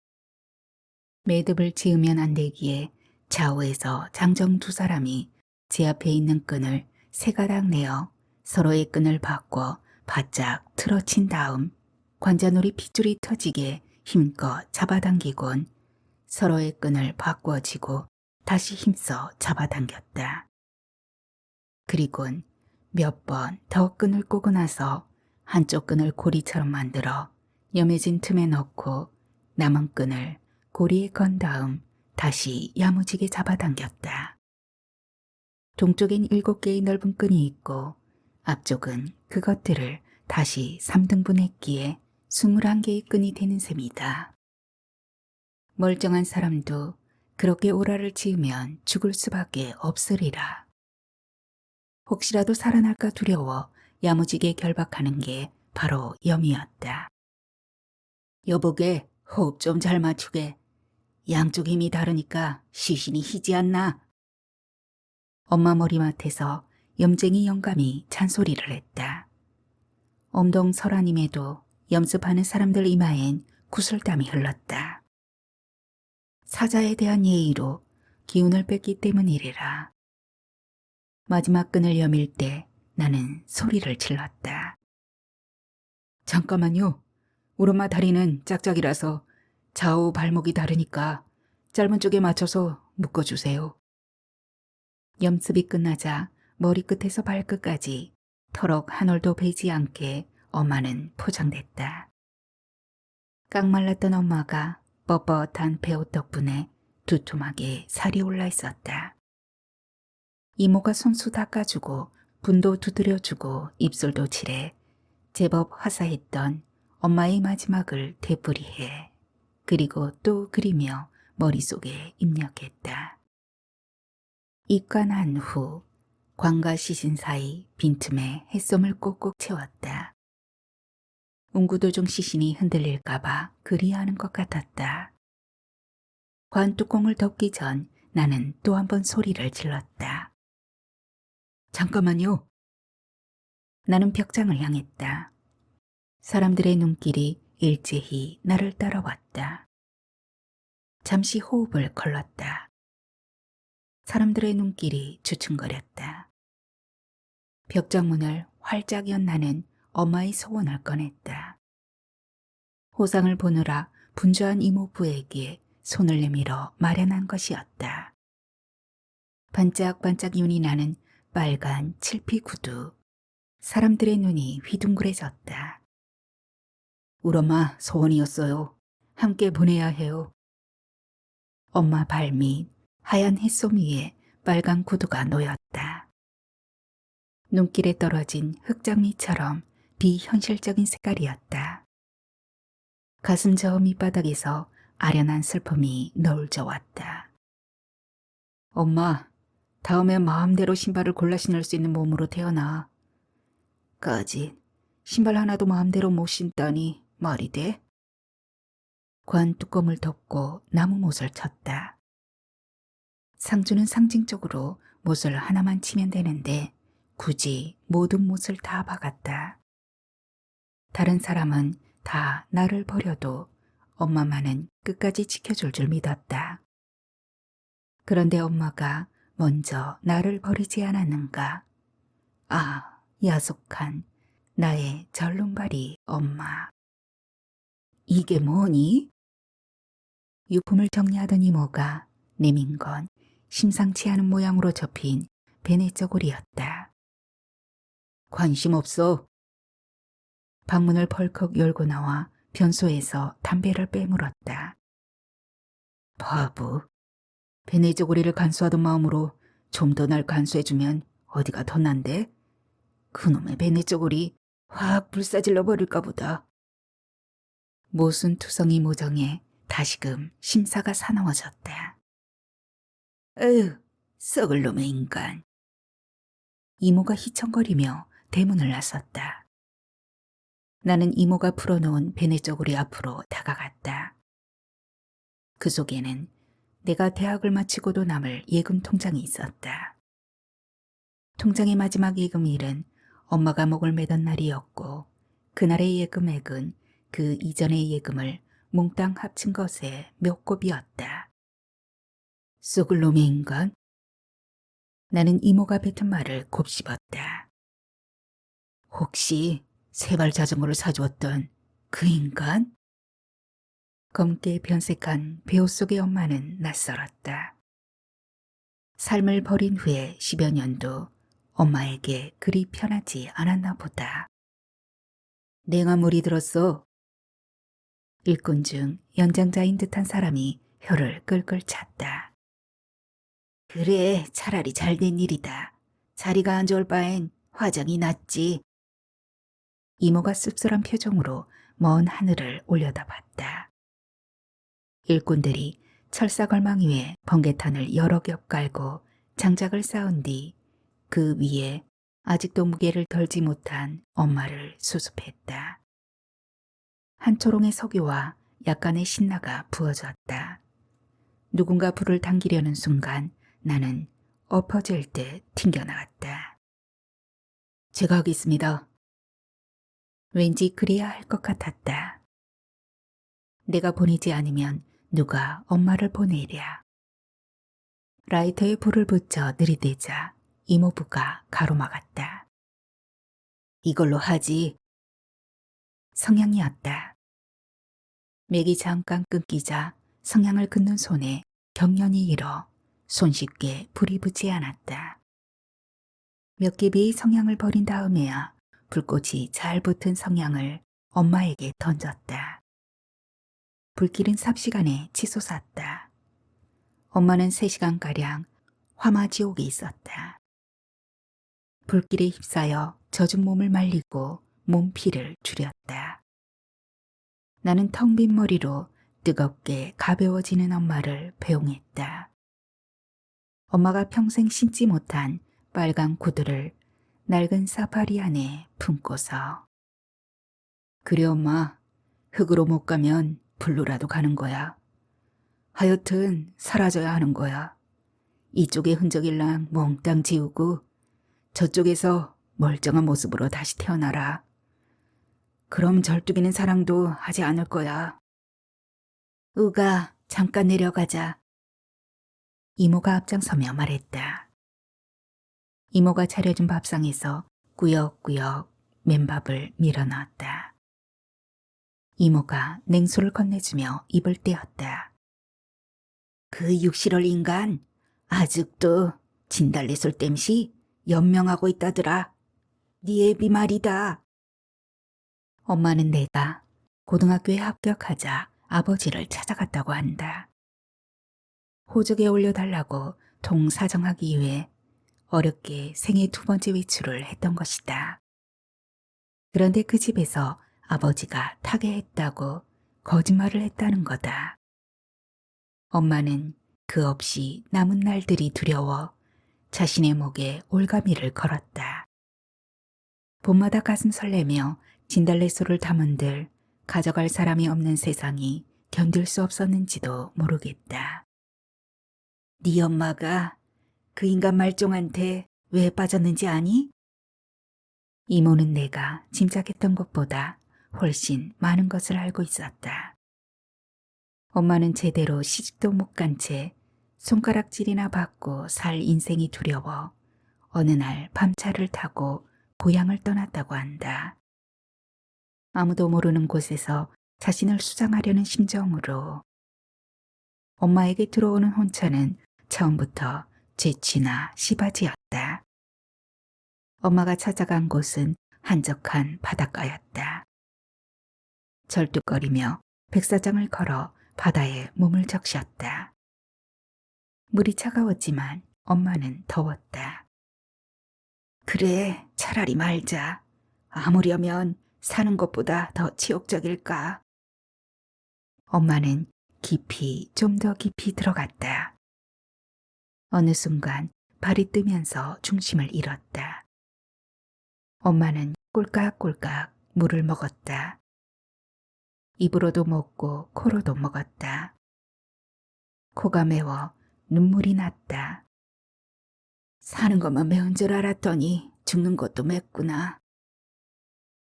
매듭을 지으면 안 되기에 좌우에서 장정 두 사람이 제 앞에 있는 끈을 세 가닥 내어 서로의 끈을 바꿔 바짝 틀어친 다음 관자놀이 핏줄이 터지게 힘껏 잡아당기곤 서로의 끈을 바꿔쥐고 다시 힘써 잡아당겼다. 그리곤 몇 번 더 끈을 꼬고 나서 한쪽 끈을 고리처럼 만들어 염해진 틈에 넣고 남은 끈을 고리에 건 다음 다시 야무지게 잡아당겼다. 동쪽엔 7개의 넓은 끈이 있고 앞쪽은 그것들을 다시 3등분했기에 21개의 끈이 되는 셈이다. 멀쩡한 사람도 그렇게 오라를 지으면 죽을 수밖에 없으리라. 혹시라도 살아날까 두려워 야무지게 결박하는 게 바로 염이었다. 여보게 호흡 좀 잘 맞추게. 양쪽 힘이 다르니까 시신이 희지 않나. 엄마 머리맡에서 염쟁이 영감이 잔소리를 했다. 엄동설아님에도 염습하는 사람들 이마엔 구슬땀이 흘렀다. 사자에 대한 예의로 기운을 뺐기 때문이래라. 마지막 끈을 여밀 때 나는 소리를 질렀다. 잠깐만요. 우리 엄마 다리는 짝짝이라서 좌우 발목이 다르니까 짧은 쪽에 맞춰서 묶어주세요. 염습이 끝나자 머리끝에서 발끝까지 털럭 한 올도 베지 않게 엄마는 포장됐다. 깡말랐던 엄마가 뻣뻣한 배옷 덕분에 두툼하게 살이 올라 있었다. 이모가 손수 닦아주고 분도 두드려주고 입술도 칠해 제법 화사했던 엄마의 마지막을 되풀이해 그리고 또 그리며 머릿속에 입력했다. 입관한 후 관과 시신 사이 빈틈에 햇솜을 꼭꼭 채웠다. 운구도중 시신이 흔들릴까봐 그리하는 것 같았다. 관 뚜껑을 덮기 전 나는 또 한 번 소리를 질렀다. 잠깐만요. 나는 벽장을 향했다. 사람들의 눈길이 일제히 나를 따라왔다. 잠시 호흡을 걸렀다. 사람들의 눈길이 주춤거렸다. 벽장문을 활짝 연 나는 엄마의 소원을 꺼냈다. 호상을 보느라 분주한 이모부에게 손을 내밀어 마련한 것이었다. 반짝반짝 윤이 나는 빨간 칠피 구두. 사람들의 눈이 휘둥그레졌다. 우리 엄마 소원이었어요. 함께 보내야 해요. 엄마 발 밑 하얀 햇솜 위에 빨간 구두가 놓였다. 눈길에 떨어진 흙장미처럼 비현실적인 색깔이었다. 가슴 저 밑바닥에서 아련한 슬픔이 너울져 왔다. 엄마, 다음에 마음대로 신발을 골라 신을 수 있는 몸으로 태어나. 까짓 신발 하나도 마음대로 못 신다니 말이 돼? 관 뚜껑을 덮고 나무 못을 쳤다. 상주는 상징적으로 못을 하나만 치면 되는데 굳이 모든 못을 다 박았다. 다른 사람은 다 나를 버려도 엄마만은 끝까지 지켜줄 줄 믿었다. 그런데 엄마가 먼저 나를 버리지 않았는가. 아, 야속한 나의 절름발이 엄마. 이게 뭐니? 유품을 정리하던 이모가 내민 건 심상치 않은 모양으로 접힌 베네 저고리였다. 관심 없어. 방문을 벌컥 열고 나와 변소에서 담배를 빼물었다. 바보. 베네 저고리를 간수하던 마음으로 좀 더 날 간수해주면 어디가 더 난데? 그놈의 베네 저고리 확 불사질러 버릴까 보다. 모순투성이 모정에 다시금 심사가 사나워졌다. 에휴, 썩을 놈의 인간. 이모가 희청거리며 대문을 나섰다. 나는 이모가 풀어놓은 베네 저고리 앞으로 다가갔다. 그 속에는 내가 대학을 마치고도 남을 예금 통장이 있었다. 통장의 마지막 예금일은 엄마가 목을 매던 날이었고 그날의 예금액은 그 이전의 예금을 몽땅 합친 것에 몇 곱이었다. 썩을 놈의 인간? 나는 이모가 뱉은 말을 곱씹었다. 혹시 세발 자전거를 사주었던 그 인간? 검게 변색한 배우 속의 엄마는 낯설었다. 삶을 버린 후에 10여 년도 엄마에게 그리 편하지 않았나 보다. 내가 물이 들었어. 일꾼 중 연장자인 듯한 사람이 혀를 끌끌 찼다. 그래, 차라리 잘된 일이다. 자리가 안 좋을 바엔 화장이 낫지. 이모가 씁쓸한 표정으로 먼 하늘을 올려다봤다. 일꾼들이 철사걸망 위에 번개탄을 여러 겹 깔고 장작을 쌓은 뒤 그 위에 아직도 무게를 덜지 못한 엄마를 수습했다. 한 초롱의 석유와 약간의 신나가 부어졌다. 누군가 불을 당기려는 순간 나는 엎어질 듯 튕겨나갔다. 제가 하겠습니다. 왠지 그래야 할 것 같았다. 내가 보내지 않으면 누가 엄마를 보내랴. 라이터에 불을 붙여 들이대자 이모부가 가로막았다. 이걸로 하지. 성냥이었다. 맥이 잠깐 끊기자 성냥을 긋는 손에 경련이 일어 손쉽게 불이 붙지 않았다. 몇 개비의 성냥을 버린 다음에야 불꽃이 잘 붙은 성냥을 엄마에게 던졌다. 불길은 삽시간에 치솟았다. 엄마는 3시간가량 화마지옥에 있었다. 불길에 휩싸여 젖은 몸을 말리고 몸피를 줄였다. 나는 텅 빈 머리로 뜨겁게 가벼워지는 엄마를 배웅했다. 엄마가 평생 신지 못한 빨간 구두를 낡은 사파리 안에 품고서. 그래 엄마, 흙으로 못 가면 불로라도 가는 거야. 하여튼 사라져야 하는 거야. 이쪽의 흔적일랑 몽땅 지우고 저쪽에서 멀쩡한 모습으로 다시 태어나라. 그럼 절뚝이는 사랑도 하지 않을 거야. 으가, 잠깐 내려가자. 이모가 앞장서며 말했다. 이모가 차려준 밥상에서 꾸역꾸역 맨밥을 밀어넣었다. 이모가 냉수를 건네주며 입을 떼었다. 그 육실월 인간 아직도 진달래술 땜시 연명하고 있다더라. 네 애비 말이다. 엄마는 내가 고등학교에 합격하자 아버지를 찾아갔다고 한다. 호적에 올려달라고 동사정하기 위해 어렵게 생애 2번째 외출을 했던 것이다. 그런데 그 집에서 아버지가 타계했다고 거짓말을 했다는 거다. 엄마는 그 없이 남은 날들이 두려워 자신의 목에 올가미를 걸었다. 봄마다 가슴 설레며 진달래소를 담은들 가져갈 사람이 없는 세상이 견딜 수 없었는지도 모르겠다. 네 엄마가 그 인간 말종한테 왜 빠졌는지 아니? 이모는 내가 짐작했던 것보다 훨씬 많은 것을 알고 있었다. 엄마는 제대로 시집도 못 간 채 손가락질이나 받고 살 인생이 두려워 어느 날 밤차를 타고 고향을 떠났다고 한다. 아무도 모르는 곳에서 자신을 수장하려는 심정으로. 엄마에게 들어오는 혼처는 처음부터 재치나 시바지였다. 엄마가 찾아간 곳은 한적한 바닷가였다. 절뚝거리며 백사장을 걸어 바다에 몸을 적셨다. 물이 차가웠지만 엄마는 더웠다. 그래, 차라리 말자. 아무려면 사는 것보다 더 치욕적일까? 엄마는 좀 더 깊이 들어갔다. 어느 순간 발이 뜨면서 중심을 잃었다. 엄마는 꼴깍꼴깍 물을 먹었다. 입으로도 먹고 코로도 먹었다. 코가 매워 눈물이 났다. 사는 것만 매운 줄 알았더니 죽는 것도 맵구나.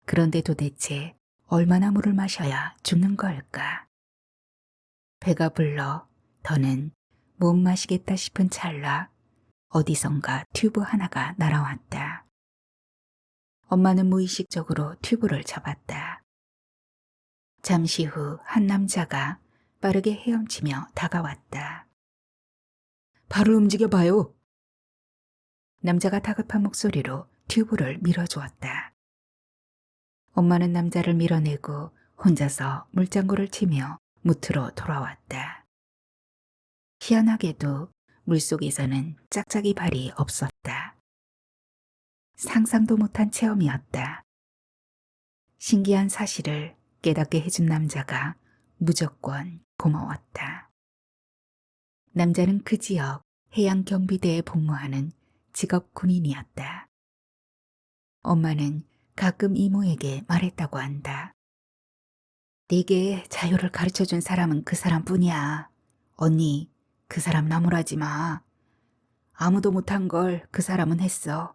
그런데 도대체 얼마나 물을 마셔야 죽는 걸까? 배가 불러 더는 못 마시겠다 싶은 찰나 어디선가 튜브 하나가 날아왔다. 엄마는 무의식적으로 튜브를 잡았다. 잠시 후 한 남자가 빠르게 헤엄치며 다가왔다. 발을 움직여봐요. 남자가 다급한 목소리로 튜브를 밀어주었다. 엄마는 남자를 밀어내고 혼자서 물장구를 치며 무트로 돌아왔다. 희한하게도 물속에서는 짝짝이 발이 없었다. 상상도 못한 체험이었다. 신기한 사실을 깨닫게 해준 남자가 무조건 고마웠다. 남자는 그 지역 해양경비대에 복무하는 직업 군인이었다. 엄마는 가끔 이모에게 말했다고 한다. 네게 자유를 가르쳐준 사람은 그 사람뿐이야. 언니, 그 사람 나무라지 마. 아무도 못한 걸 그 사람은 했어.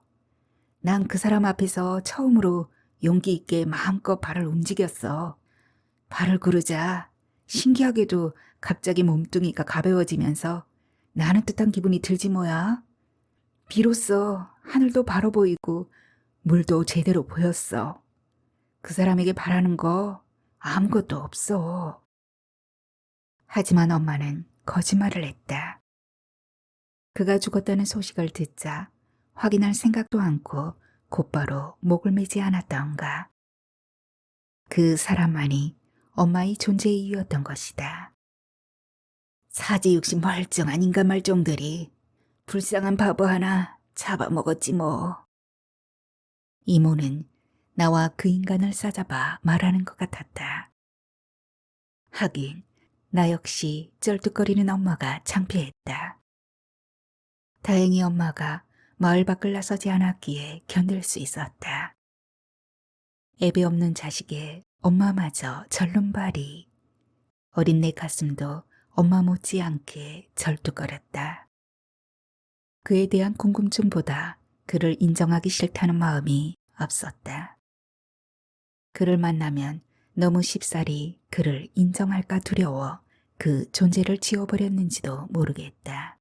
난 그 사람 앞에서 처음으로 용기 있게 마음껏 발을 움직였어. 발을 구르자 신기하게도 갑자기 몸뚱이가 가벼워지면서 나는 듯한 기분이 들지 뭐야. 비로소 하늘도 바로 보이고 물도 제대로 보였어. 그 사람에게 바라는 거 아무것도 없어. 하지만 엄마는 거짓말을 했다. 그가 죽었다는 소식을 듣자 확인할 생각도 않고 곧바로 목을 매지 않았던가. 그 사람만이 엄마의 존재 이유였던 것이다. 사지육신 멀쩡한 인간 말종들이 불쌍한 바보 하나 잡아먹었지 뭐. 이모는 나와 그 인간을 싸잡아 말하는 것 같았다. 하긴 나 역시 쩔뚝거리는 엄마가 창피했다. 다행히 엄마가 마을 밖을 나서지 않았기에 견딜 수 있었다. 애비 없는 자식의 엄마마저 절름발이. 어린 내 가슴도 엄마 못지않게 절뚝거렸다. 그에 대한 궁금증보다 그를 인정하기 싫다는 마음이 앞섰다. 그를 만나면 너무 쉽사리 그를 인정할까 두려워 그 존재를 지워버렸는지도 모르겠다.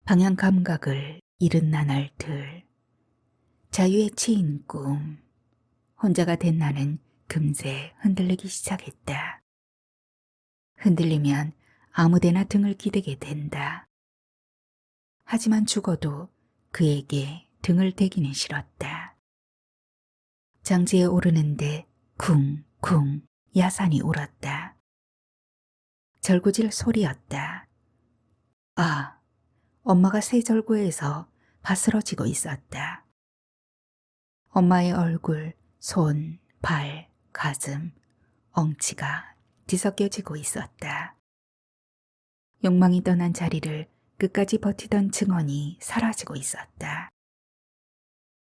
방향 감각을 잃은 나날들, 자유에 치인 꿈, 혼자가 된 나는 금세 흔들리기 시작했다. 흔들리면 아무데나 등을 기대게 된다. 하지만 죽어도 그에게 등을 대기는 싫었다. 장지에 오르는데 쿵쿵 야산이 울었다. 절구질 소리였다. 아, 엄마가 새 절구에서 바스러지고 있었다. 엄마의 얼굴, 손, 발, 가슴, 엉치가 뒤섞여지고 있었다. 욕망이 떠난 자리를 끝까지 버티던 증언이 사라지고 있었다.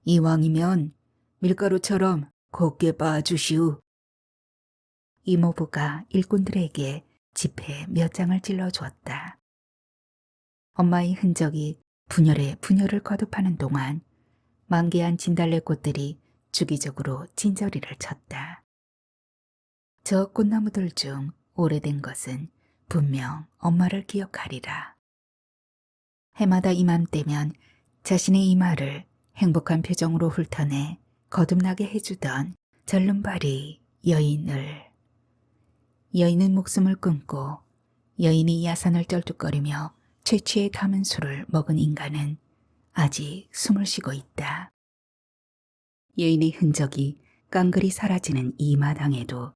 이왕이면 밀가루처럼 곱게 빻아주시오. 이모부가 일꾼들에게 지폐 몇 장을 찔러주었다. 엄마의 흔적이 분열에 분열을 거듭하는 동안 만개한 진달래꽃들이 주기적으로 진저리를 쳤다. 저 꽃나무들 중 오래된 것은 분명 엄마를 기억하리라. 해마다 이맘때면 자신의 이마를 행복한 표정으로 훑어내 거듭나게 해주던 절름발이 여인을 여인은 목숨을 끊고 여인이 야산을 쩔뚝거리며 채취에 담은 술을 먹은 인간은 아직 숨을 쉬고 있다. 여인의 흔적이 깡그리 사라지는 이 마당에도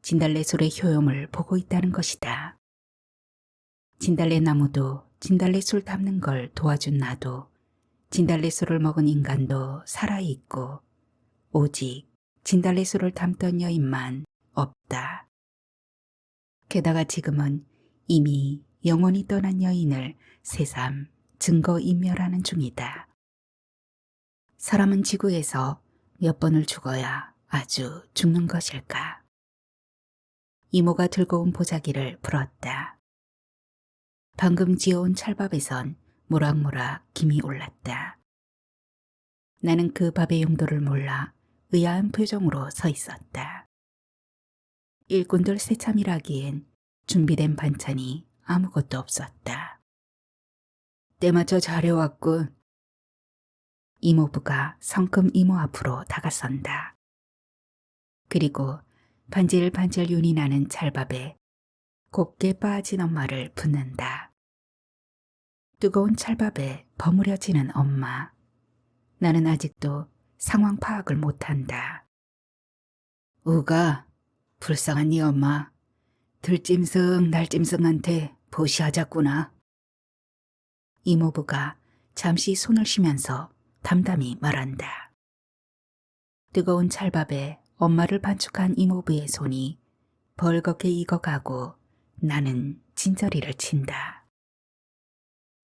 진달래술의 효용을 보고 있다는 것이다. 진달래 나무도 진달래술 담는 걸 도와준 나도 진달래술을 먹은 인간도 살아있고 오직 진달래술을 담던 여인만 없다. 게다가 지금은 이미 영원히 떠난 여인을 새삼 증거인멸하는 중이다. 사람은 지구에서 몇 번을 죽어야 아주 죽는 것일까? 이모가 들고 온 보자기를 불었다. 방금 지어온 찰밥에선 모락모락 김이 올랐다. 나는 그 밥의 용도를 몰라 의아한 표정으로 서 있었다. 일꾼들 새참이라기엔 준비된 반찬이 아무것도 없었다. 때맞춰 잘해왔군. 이모부가 성큼 이모 앞으로 다가선다. 그리고 반질반질 윤이 나는 찰밥에 곱게 빠진 엄마를 붓는다. 뜨거운 찰밥에 버무려지는 엄마. 나는 아직도 상황 파악을 못한다. 우가, 불쌍한 네 엄마. 들짐승 날짐승한테 보시하자꾸나. 이모부가 잠시 손을 쉬면서 담담히 말한다. 뜨거운 찰밥에 엄마를 반축한 이모부의 손이 벌겋게 익어가고 나는 진저리를 친다.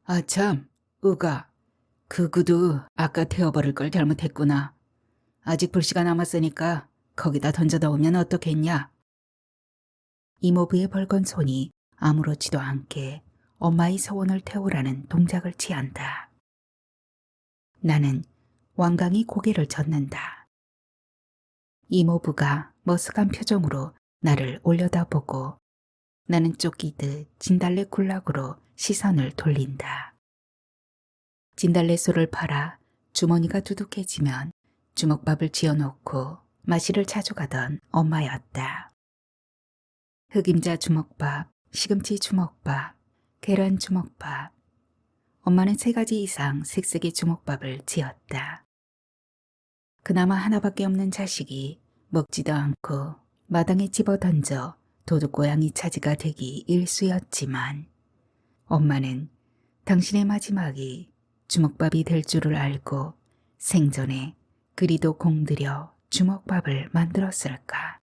아참, 으가, 그 구두 아까 태워버릴 걸 잘못했구나. 아직 불씨가 남았으니까 거기다 던져 넣으면 어떻겠냐? 이모부의 벌건 손이 아무렇지도 않게 엄마의 소원을 태우라는 동작을 취한다. 나는 완강히 고개를 젓는다. 이모부가 머쓱한 표정으로 나를 올려다보고 나는 쫓기듯 진달래 굴락으로 시선을 돌린다. 진달래술을 팔아 주머니가 두둑해지면 주먹밥을 지어놓고 마시를 자주 가던 엄마였다. 흑임자 주먹밥, 시금치 주먹밥, 계란 주먹밥. 엄마는 3가지 이상 색색의 주먹밥을 지었다. 그나마 하나밖에 없는 자식이 먹지도 않고 마당에 집어던져 도둑고양이 차지가 되기 일쑤였지만 엄마는 당신의 마지막이 주먹밥이 될 줄을 알고 생전에 그리도 공들여 주먹밥을 만들었을까?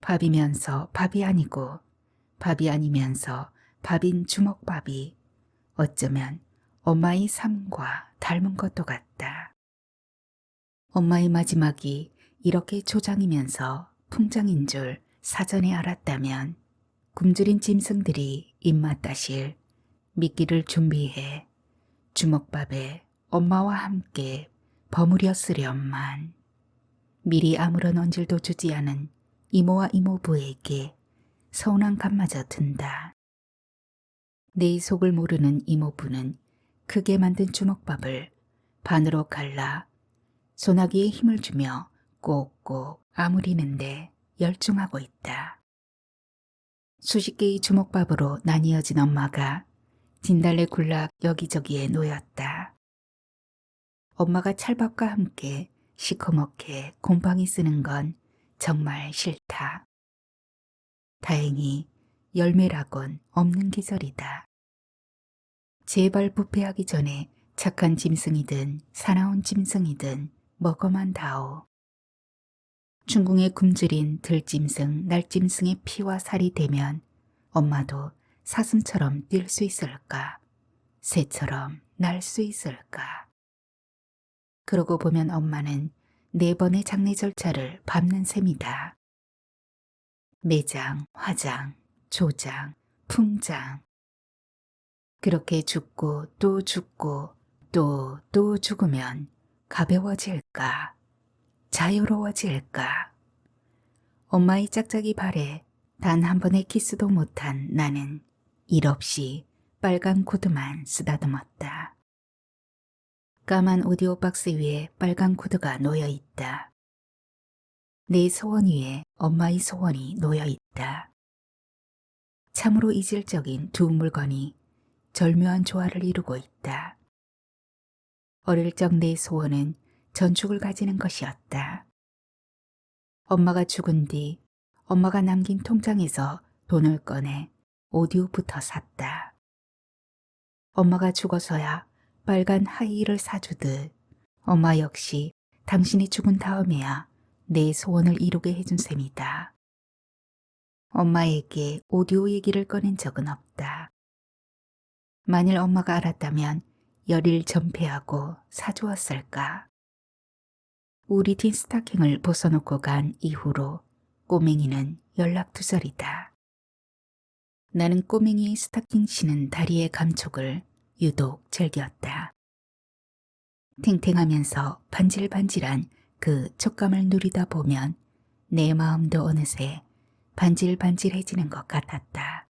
밥이면서 밥이 아니고 밥이 아니면서 밥인 주먹밥이 어쩌면 엄마의 삶과 닮은 것도 같다. 엄마의 마지막이 이렇게 초장이면서 풍장인 줄 사전에 알았다면 굶주린 짐승들이 입맛 다실 미끼를 준비해 주먹밥에 엄마와 함께 버무려 쓰련만 미리 아무런 언질도 주지 않은 이모와 이모부에게 서운한 감마저 든다. 내 속을 모르는 이모부는 크게 만든 주먹밥을 반으로 갈라 소나기에 힘을 주며 꼭꼭 아무리는데 열중하고 있다. 수십 개의 주먹밥으로 나뉘어진 엄마가 진달래 굴락 여기저기에 놓였다. 엄마가 찰밥과 함께 시커멓게 곰팡이 쓰는 건 정말 싫다. 다행히 열매라곤 없는 계절이다. 제발 부패하기 전에 착한 짐승이든 사나운 짐승이든 먹어만 다오. 중궁에 굶주린 들짐승, 날짐승의 피와 살이 되면 엄마도 사슴처럼 뛸 수 있을까? 새처럼 날 수 있을까? 그러고 보면 엄마는 4번의 장례 절차를 밟는 셈이다. 매장, 화장, 조장, 풍장. 그렇게 죽고 또 죽고 또 죽으면 가벼워질까? 자유로워질까? 엄마의 짝짝이 발에 단 한 번의 키스도 못한 나는 일 없이 빨간 코드만 쓰다듬었다. 까만 오디오 박스 위에 빨간 코드가 놓여 있다. 내 소원 위에 엄마의 소원이 놓여 있다. 참으로 이질적인 두 물건이 절묘한 조화를 이루고 있다. 어릴 적 내 소원은 전축을 가지는 것이었다. 엄마가 죽은 뒤 엄마가 남긴 통장에서 돈을 꺼내 옷 이옷부터 샀다. 엄마가 죽어서야 빨간 하이힐을 사주듯 엄마 역시 당신이 죽은 다음에야 내 소원을 이루게 해준 셈이다. 엄마에게 오디오 얘기를 꺼낸 적은 없다. 만일 엄마가 알았다면 열일 전폐하고 사주었을까. 우리 딘 스타킹을 벗어놓고 간 이후로 꼬맹이는 연락두절이다. 나는 꼬맹이의 스타킹 신은 다리의 감촉을 유독 즐겼다. 탱탱하면서 반질반질한 그 촉감을 누리다 보면 내 마음도 어느새 반질반질해지는 것 같았다.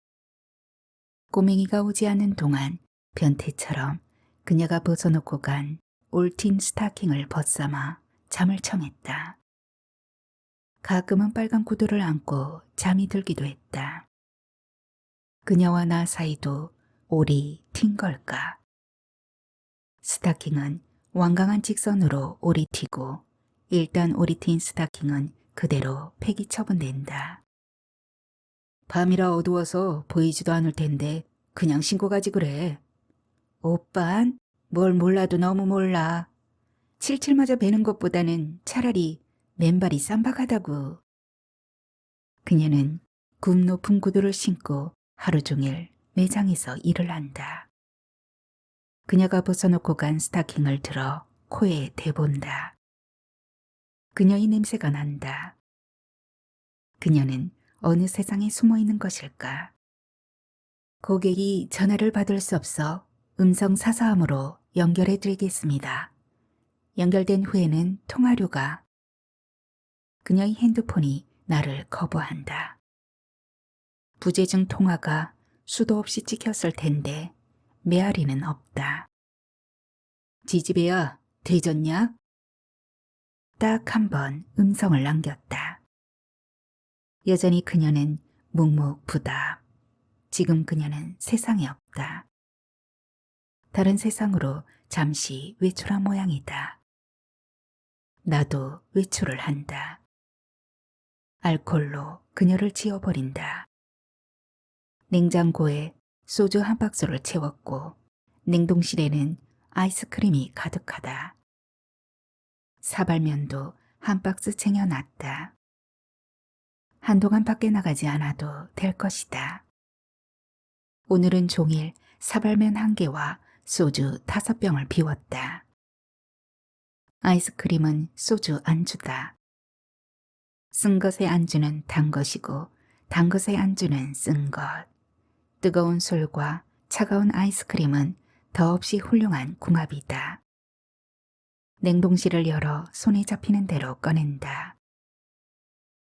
꼬맹이가 오지 않는 동안 변태처럼 그녀가 벗어놓고 간 올틴 스타킹을 벗삼아 잠을 청했다. 가끔은 빨간 구두를 안고 잠이 들기도 했다. 그녀와 나 사이도 올이 튄 걸까? 스타킹은 완강한 직선으로 올이 튀고 일단 올이 튄 스타킹은 그대로 폐기 처분된다. 밤이라 어두워서 보이지도 않을 텐데 그냥 신고 가지 그래. 오빤 뭘 몰라도 너무 몰라. 칠칠마저 베는 것보다는 차라리 맨발이 쌈박하다고. 그녀는 굽 높은 구두를 신고 하루 종일 매장에서 일을 한다. 그녀가 벗어놓고 간 스타킹을 들어 코에 대본다. 그녀의 냄새가 난다. 그녀는 어느 세상에 숨어 있는 것일까? 고객이 전화를 받을 수 없어 음성 사서함으로 연결해 드리겠습니다. 연결된 후에는 통화료가. 그녀의 핸드폰이 나를 거부한다. 부재중 통화가 수도 없이 찍혔을 텐데 메아리는 없다. 지지배야, 되졌냐? 딱 한 번 음성을 남겼다. 여전히 그녀는 묵묵부답. 지금 그녀는 세상에 없다. 다른 세상으로 잠시 외출한 모양이다. 나도 외출을 한다. 알코올로 그녀를 지워버린다. 냉장고에 소주 한 박스를 채웠고 냉동실에는 아이스크림이 가득하다. 사발면도 한 박스 챙겨놨다. 한동안 밖에 나가지 않아도 될 것이다. 오늘은 종일 사발면 1개와 소주 5병을 비웠다. 아이스크림은 소주 안주다. 쓴 것의 안주는 단 것이고 단 것의 안주는 쓴 것. 뜨거운 술과 차가운 아이스크림은 더없이 훌륭한 궁합이다. 냉동실을 열어 손에 잡히는 대로 꺼낸다.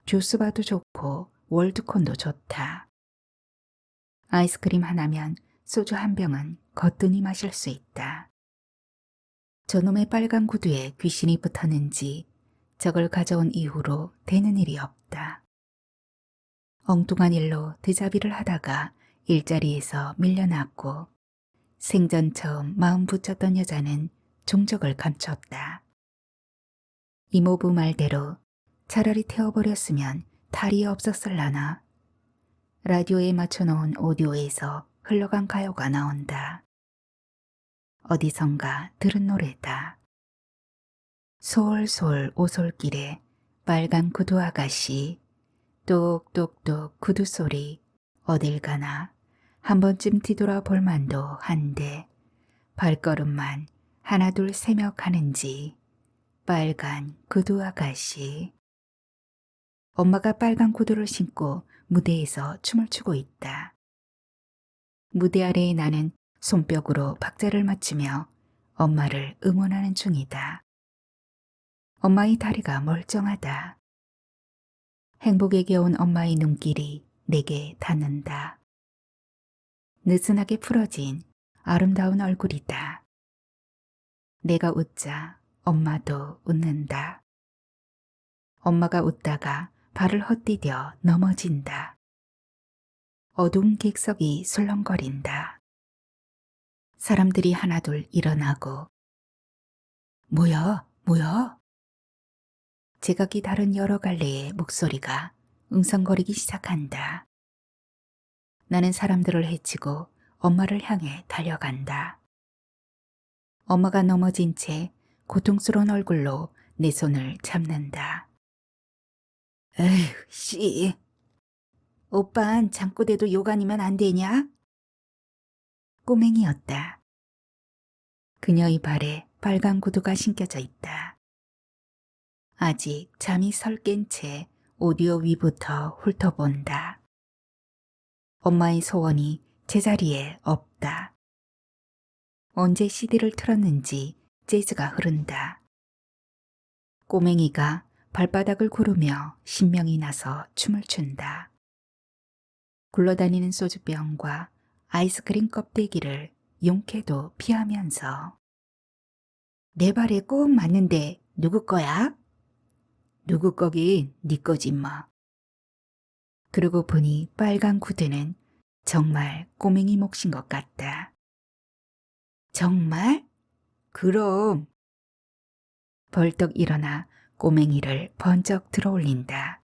주스바도 좋고 월드콘도 좋다. 아이스크림 하나면 소주 1병은 거뜬히 마실 수 있다. 저놈의 빨간 구두에 귀신이 붙었는지 저걸 가져온 이후로 되는 일이 없다. 엉뚱한 일로 드자비를 하다가 일자리에서 밀려났고 생전 처음 마음 붙였던 여자는 종적을 감췄다. 이모부 말대로 차라리 태워버렸으면 탈이 없었을라나. 라디오에 맞춰놓은 오디오에서 흘러간 가요가 나온다. 어디선가 들은 노래다. 솔솔 오솔길에 빨간 구두 아가씨, 똑똑똑 구두 소리 어딜 가나 한 번쯤 뒤돌아 볼 만도 한데 발걸음만 하나 둘 세며 가는지 빨간 구두 아가씨. 엄마가 빨간 구두를 신고 무대에서 춤을 추고 있다. 무대 아래에 나는 손뼉으로 박자를 맞추며 엄마를 응원하는 중이다. 엄마의 다리가 멀쩡하다. 행복에 겨운 엄마의 눈길이 내게 닿는다. 느슨하게 풀어진 아름다운 얼굴이다. 내가 웃자 엄마도 웃는다. 엄마가 웃다가 발을 헛디뎌 넘어진다. 어두운 객석이 술렁거린다. 사람들이 하나둘 일어나고 뭐야, 뭐야? 제각기 다른 여러 갈래의 목소리가 웅성거리기 시작한다. 나는 사람들을 헤치고 엄마를 향해 달려간다. 엄마가 넘어진 채 고통스러운 얼굴로 내 손을 잡는다. 에휴, 씨. 오빤 잠꼬대도 욕 아니면 안 되냐? 꼬맹이였다. 그녀의 발에 빨간 구두가 신겨져 있다. 아직 잠이 설깬 채 오디오 위부터 훑어본다. 엄마의 소원이 제자리에 없다. 언제 CD를 틀었는지 재즈가 흐른다. 꼬맹이가 발바닥을 구르며 신명이 나서 춤을 춘다. 굴러다니는 소주병과 아이스크림 껍데기를 용케도 피하면서 내 발에 꼭 맞는데 누구 거야? 누구 거긴 네 거지 마. 그러고 보니 빨간 구두는 정말 꼬맹이 몫인 것 같다. 정말? 그럼. 벌떡 일어나 꼬맹이를 번쩍 들어올린다.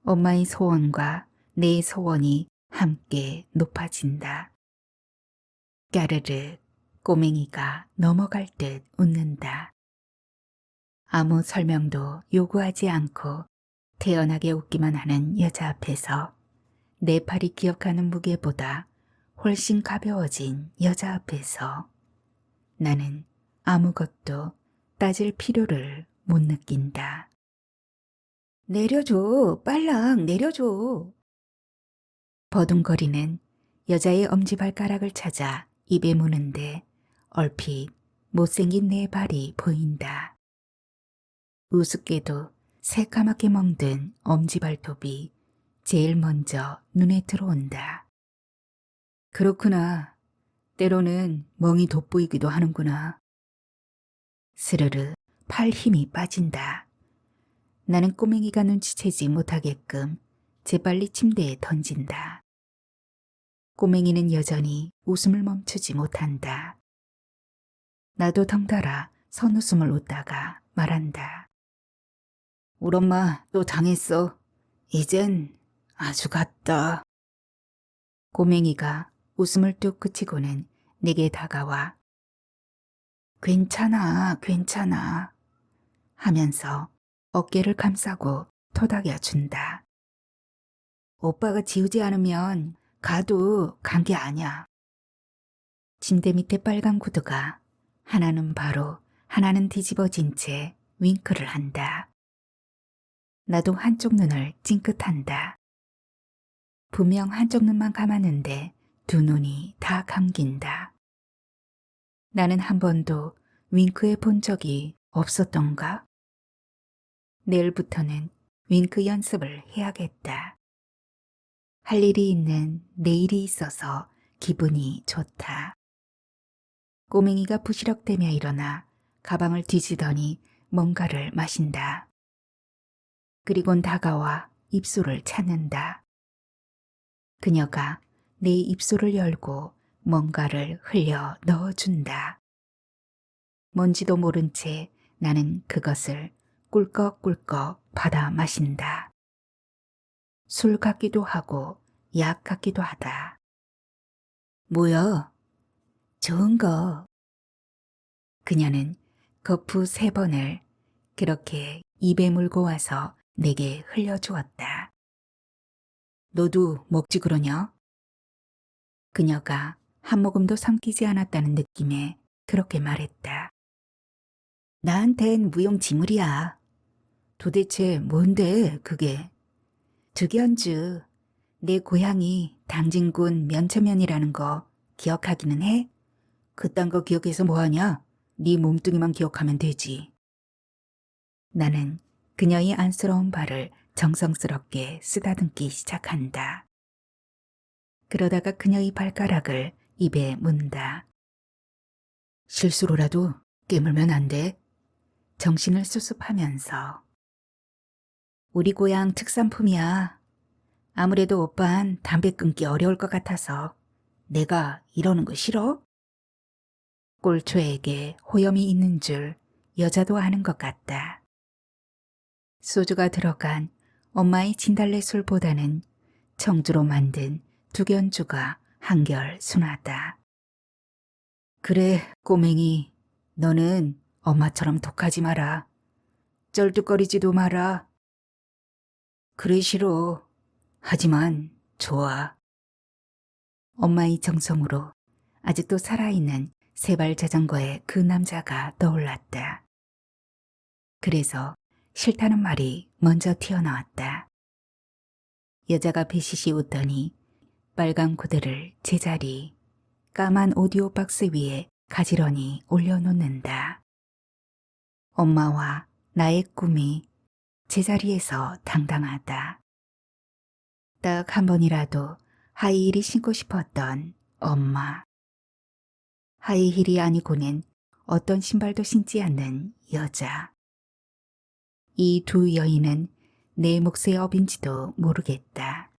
엄마의 소원과 내 소원이 함께 높아진다. 까르르 꼬맹이가 넘어갈 듯 웃는다. 아무 설명도 요구하지 않고 태연하게 웃기만 하는 여자 앞에서 내 팔이 기억하는 무게보다 훨씬 가벼워진 여자 앞에서 나는 아무것도 따질 필요를 못 느낀다. 내려줘, 빨랑 내려줘. 버둥거리는 여자의 엄지발가락을 찾아 입에 무는데 얼핏 못생긴 내 발이 보인다. 우습게도 새까맣게 멍든 엄지발톱이 제일 먼저 눈에 들어온다. 그렇구나. 때로는 멍이 돋보이기도 하는구나. 스르르 팔 힘이 빠진다. 나는 꼬맹이가 눈치채지 못하게끔 재빨리 침대에 던진다. 꼬맹이는 여전히 웃음을 멈추지 못한다. 나도 덩달아 선웃음을 웃다가 말한다. 우리 엄마 또 당했어. 이젠 아주 갔다. 꼬맹이가 웃음을 뚝 그치고는 내게 다가와 괜찮아, 괜찮아 하면서 어깨를 감싸고 토닥여 준다. 오빠가 지우지 않으면 가도 간 게 아냐. 침대 밑에 빨간 구두가 하나는 바로 하나는 뒤집어진 채 윙크를 한다. 나도 한쪽 눈을 찡긋한다. 분명 한쪽 눈만 감았는데 두 눈이 다 감긴다. 나는 한 번도 윙크해 본 적이 없었던가? 내일부터는 윙크 연습을 해야겠다. 할 일이 있는 내일이 있어서 기분이 좋다. 꼬맹이가 부시럭대며 일어나 가방을 뒤지더니 뭔가를 마신다. 그리곤 다가와 입술을 찾는다. 그녀가 내 입술을 열고 뭔가를 흘려 넣어준다. 뭔지도 모른 채 나는 그것을 꿀꺽꿀꺽 받아 마신다. 술 같기도 하고 약 같기도 하다. 뭐야? 좋은 거. 그녀는 거푸 3번을 그렇게 입에 물고 와서 내게 흘려주었다. 너도 먹지 그러냐? 그녀가 한 모금도 삼키지 않았다는 느낌에 그렇게 말했다. 나한텐 무용지물이야. 도대체 뭔데 그게? 득연주, 내 고향이 당진군 면천면이라는 거 기억하기는 해? 그딴 거 기억해서 뭐하냐? 네 몸뚱이만 기억하면 되지. 나는 그녀의 안쓰러운 발을 정성스럽게 쓰다듬기 시작한다. 그러다가 그녀의 발가락을 입에 문다. 실수로라도 깨물면 안 돼. 정신을 수습하면서 우리 고향 특산품이야. 아무래도 오빤 담배 끊기 어려울 것 같아서 내가 이러는 거 싫어? 꼴초에게 호염이 있는 줄 여자도 아는 것 같다. 소주가 들어간 엄마의 진달래 술보다는 청주로 만든 두견주가 한결 순하다. 그래, 꼬맹이. 너는 엄마처럼 독하지 마라. 쩔뚝거리지도 마라. 그래 싫어. 하지만 좋아. 엄마의 정성으로 아직도 살아있는 세발 자전거의 그 남자가 떠올랐다. 그래서 싫다는 말이 먼저 튀어나왔다. 여자가 배시시 웃더니 빨간 구두를 제자리 까만 오디오 박스 위에 가지런히 올려놓는다. 엄마와 나의 꿈이 제자리에서 당당하다. 딱 한 번이라도 하이힐이 신고 싶었던 엄마. 하이힐이 아니고는 어떤 신발도 신지 않는 여자. 이 두 여인은 내 몫의 업인지도 모르겠다.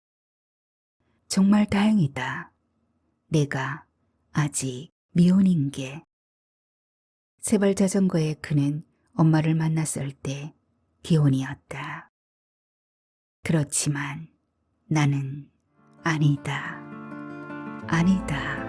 정말 다행이다. 내가 아직 미혼인 게. 세발 자전거의 그는 엄마를 만났을 때 기혼이었다. 그렇지만 나는 아니다. 아니다.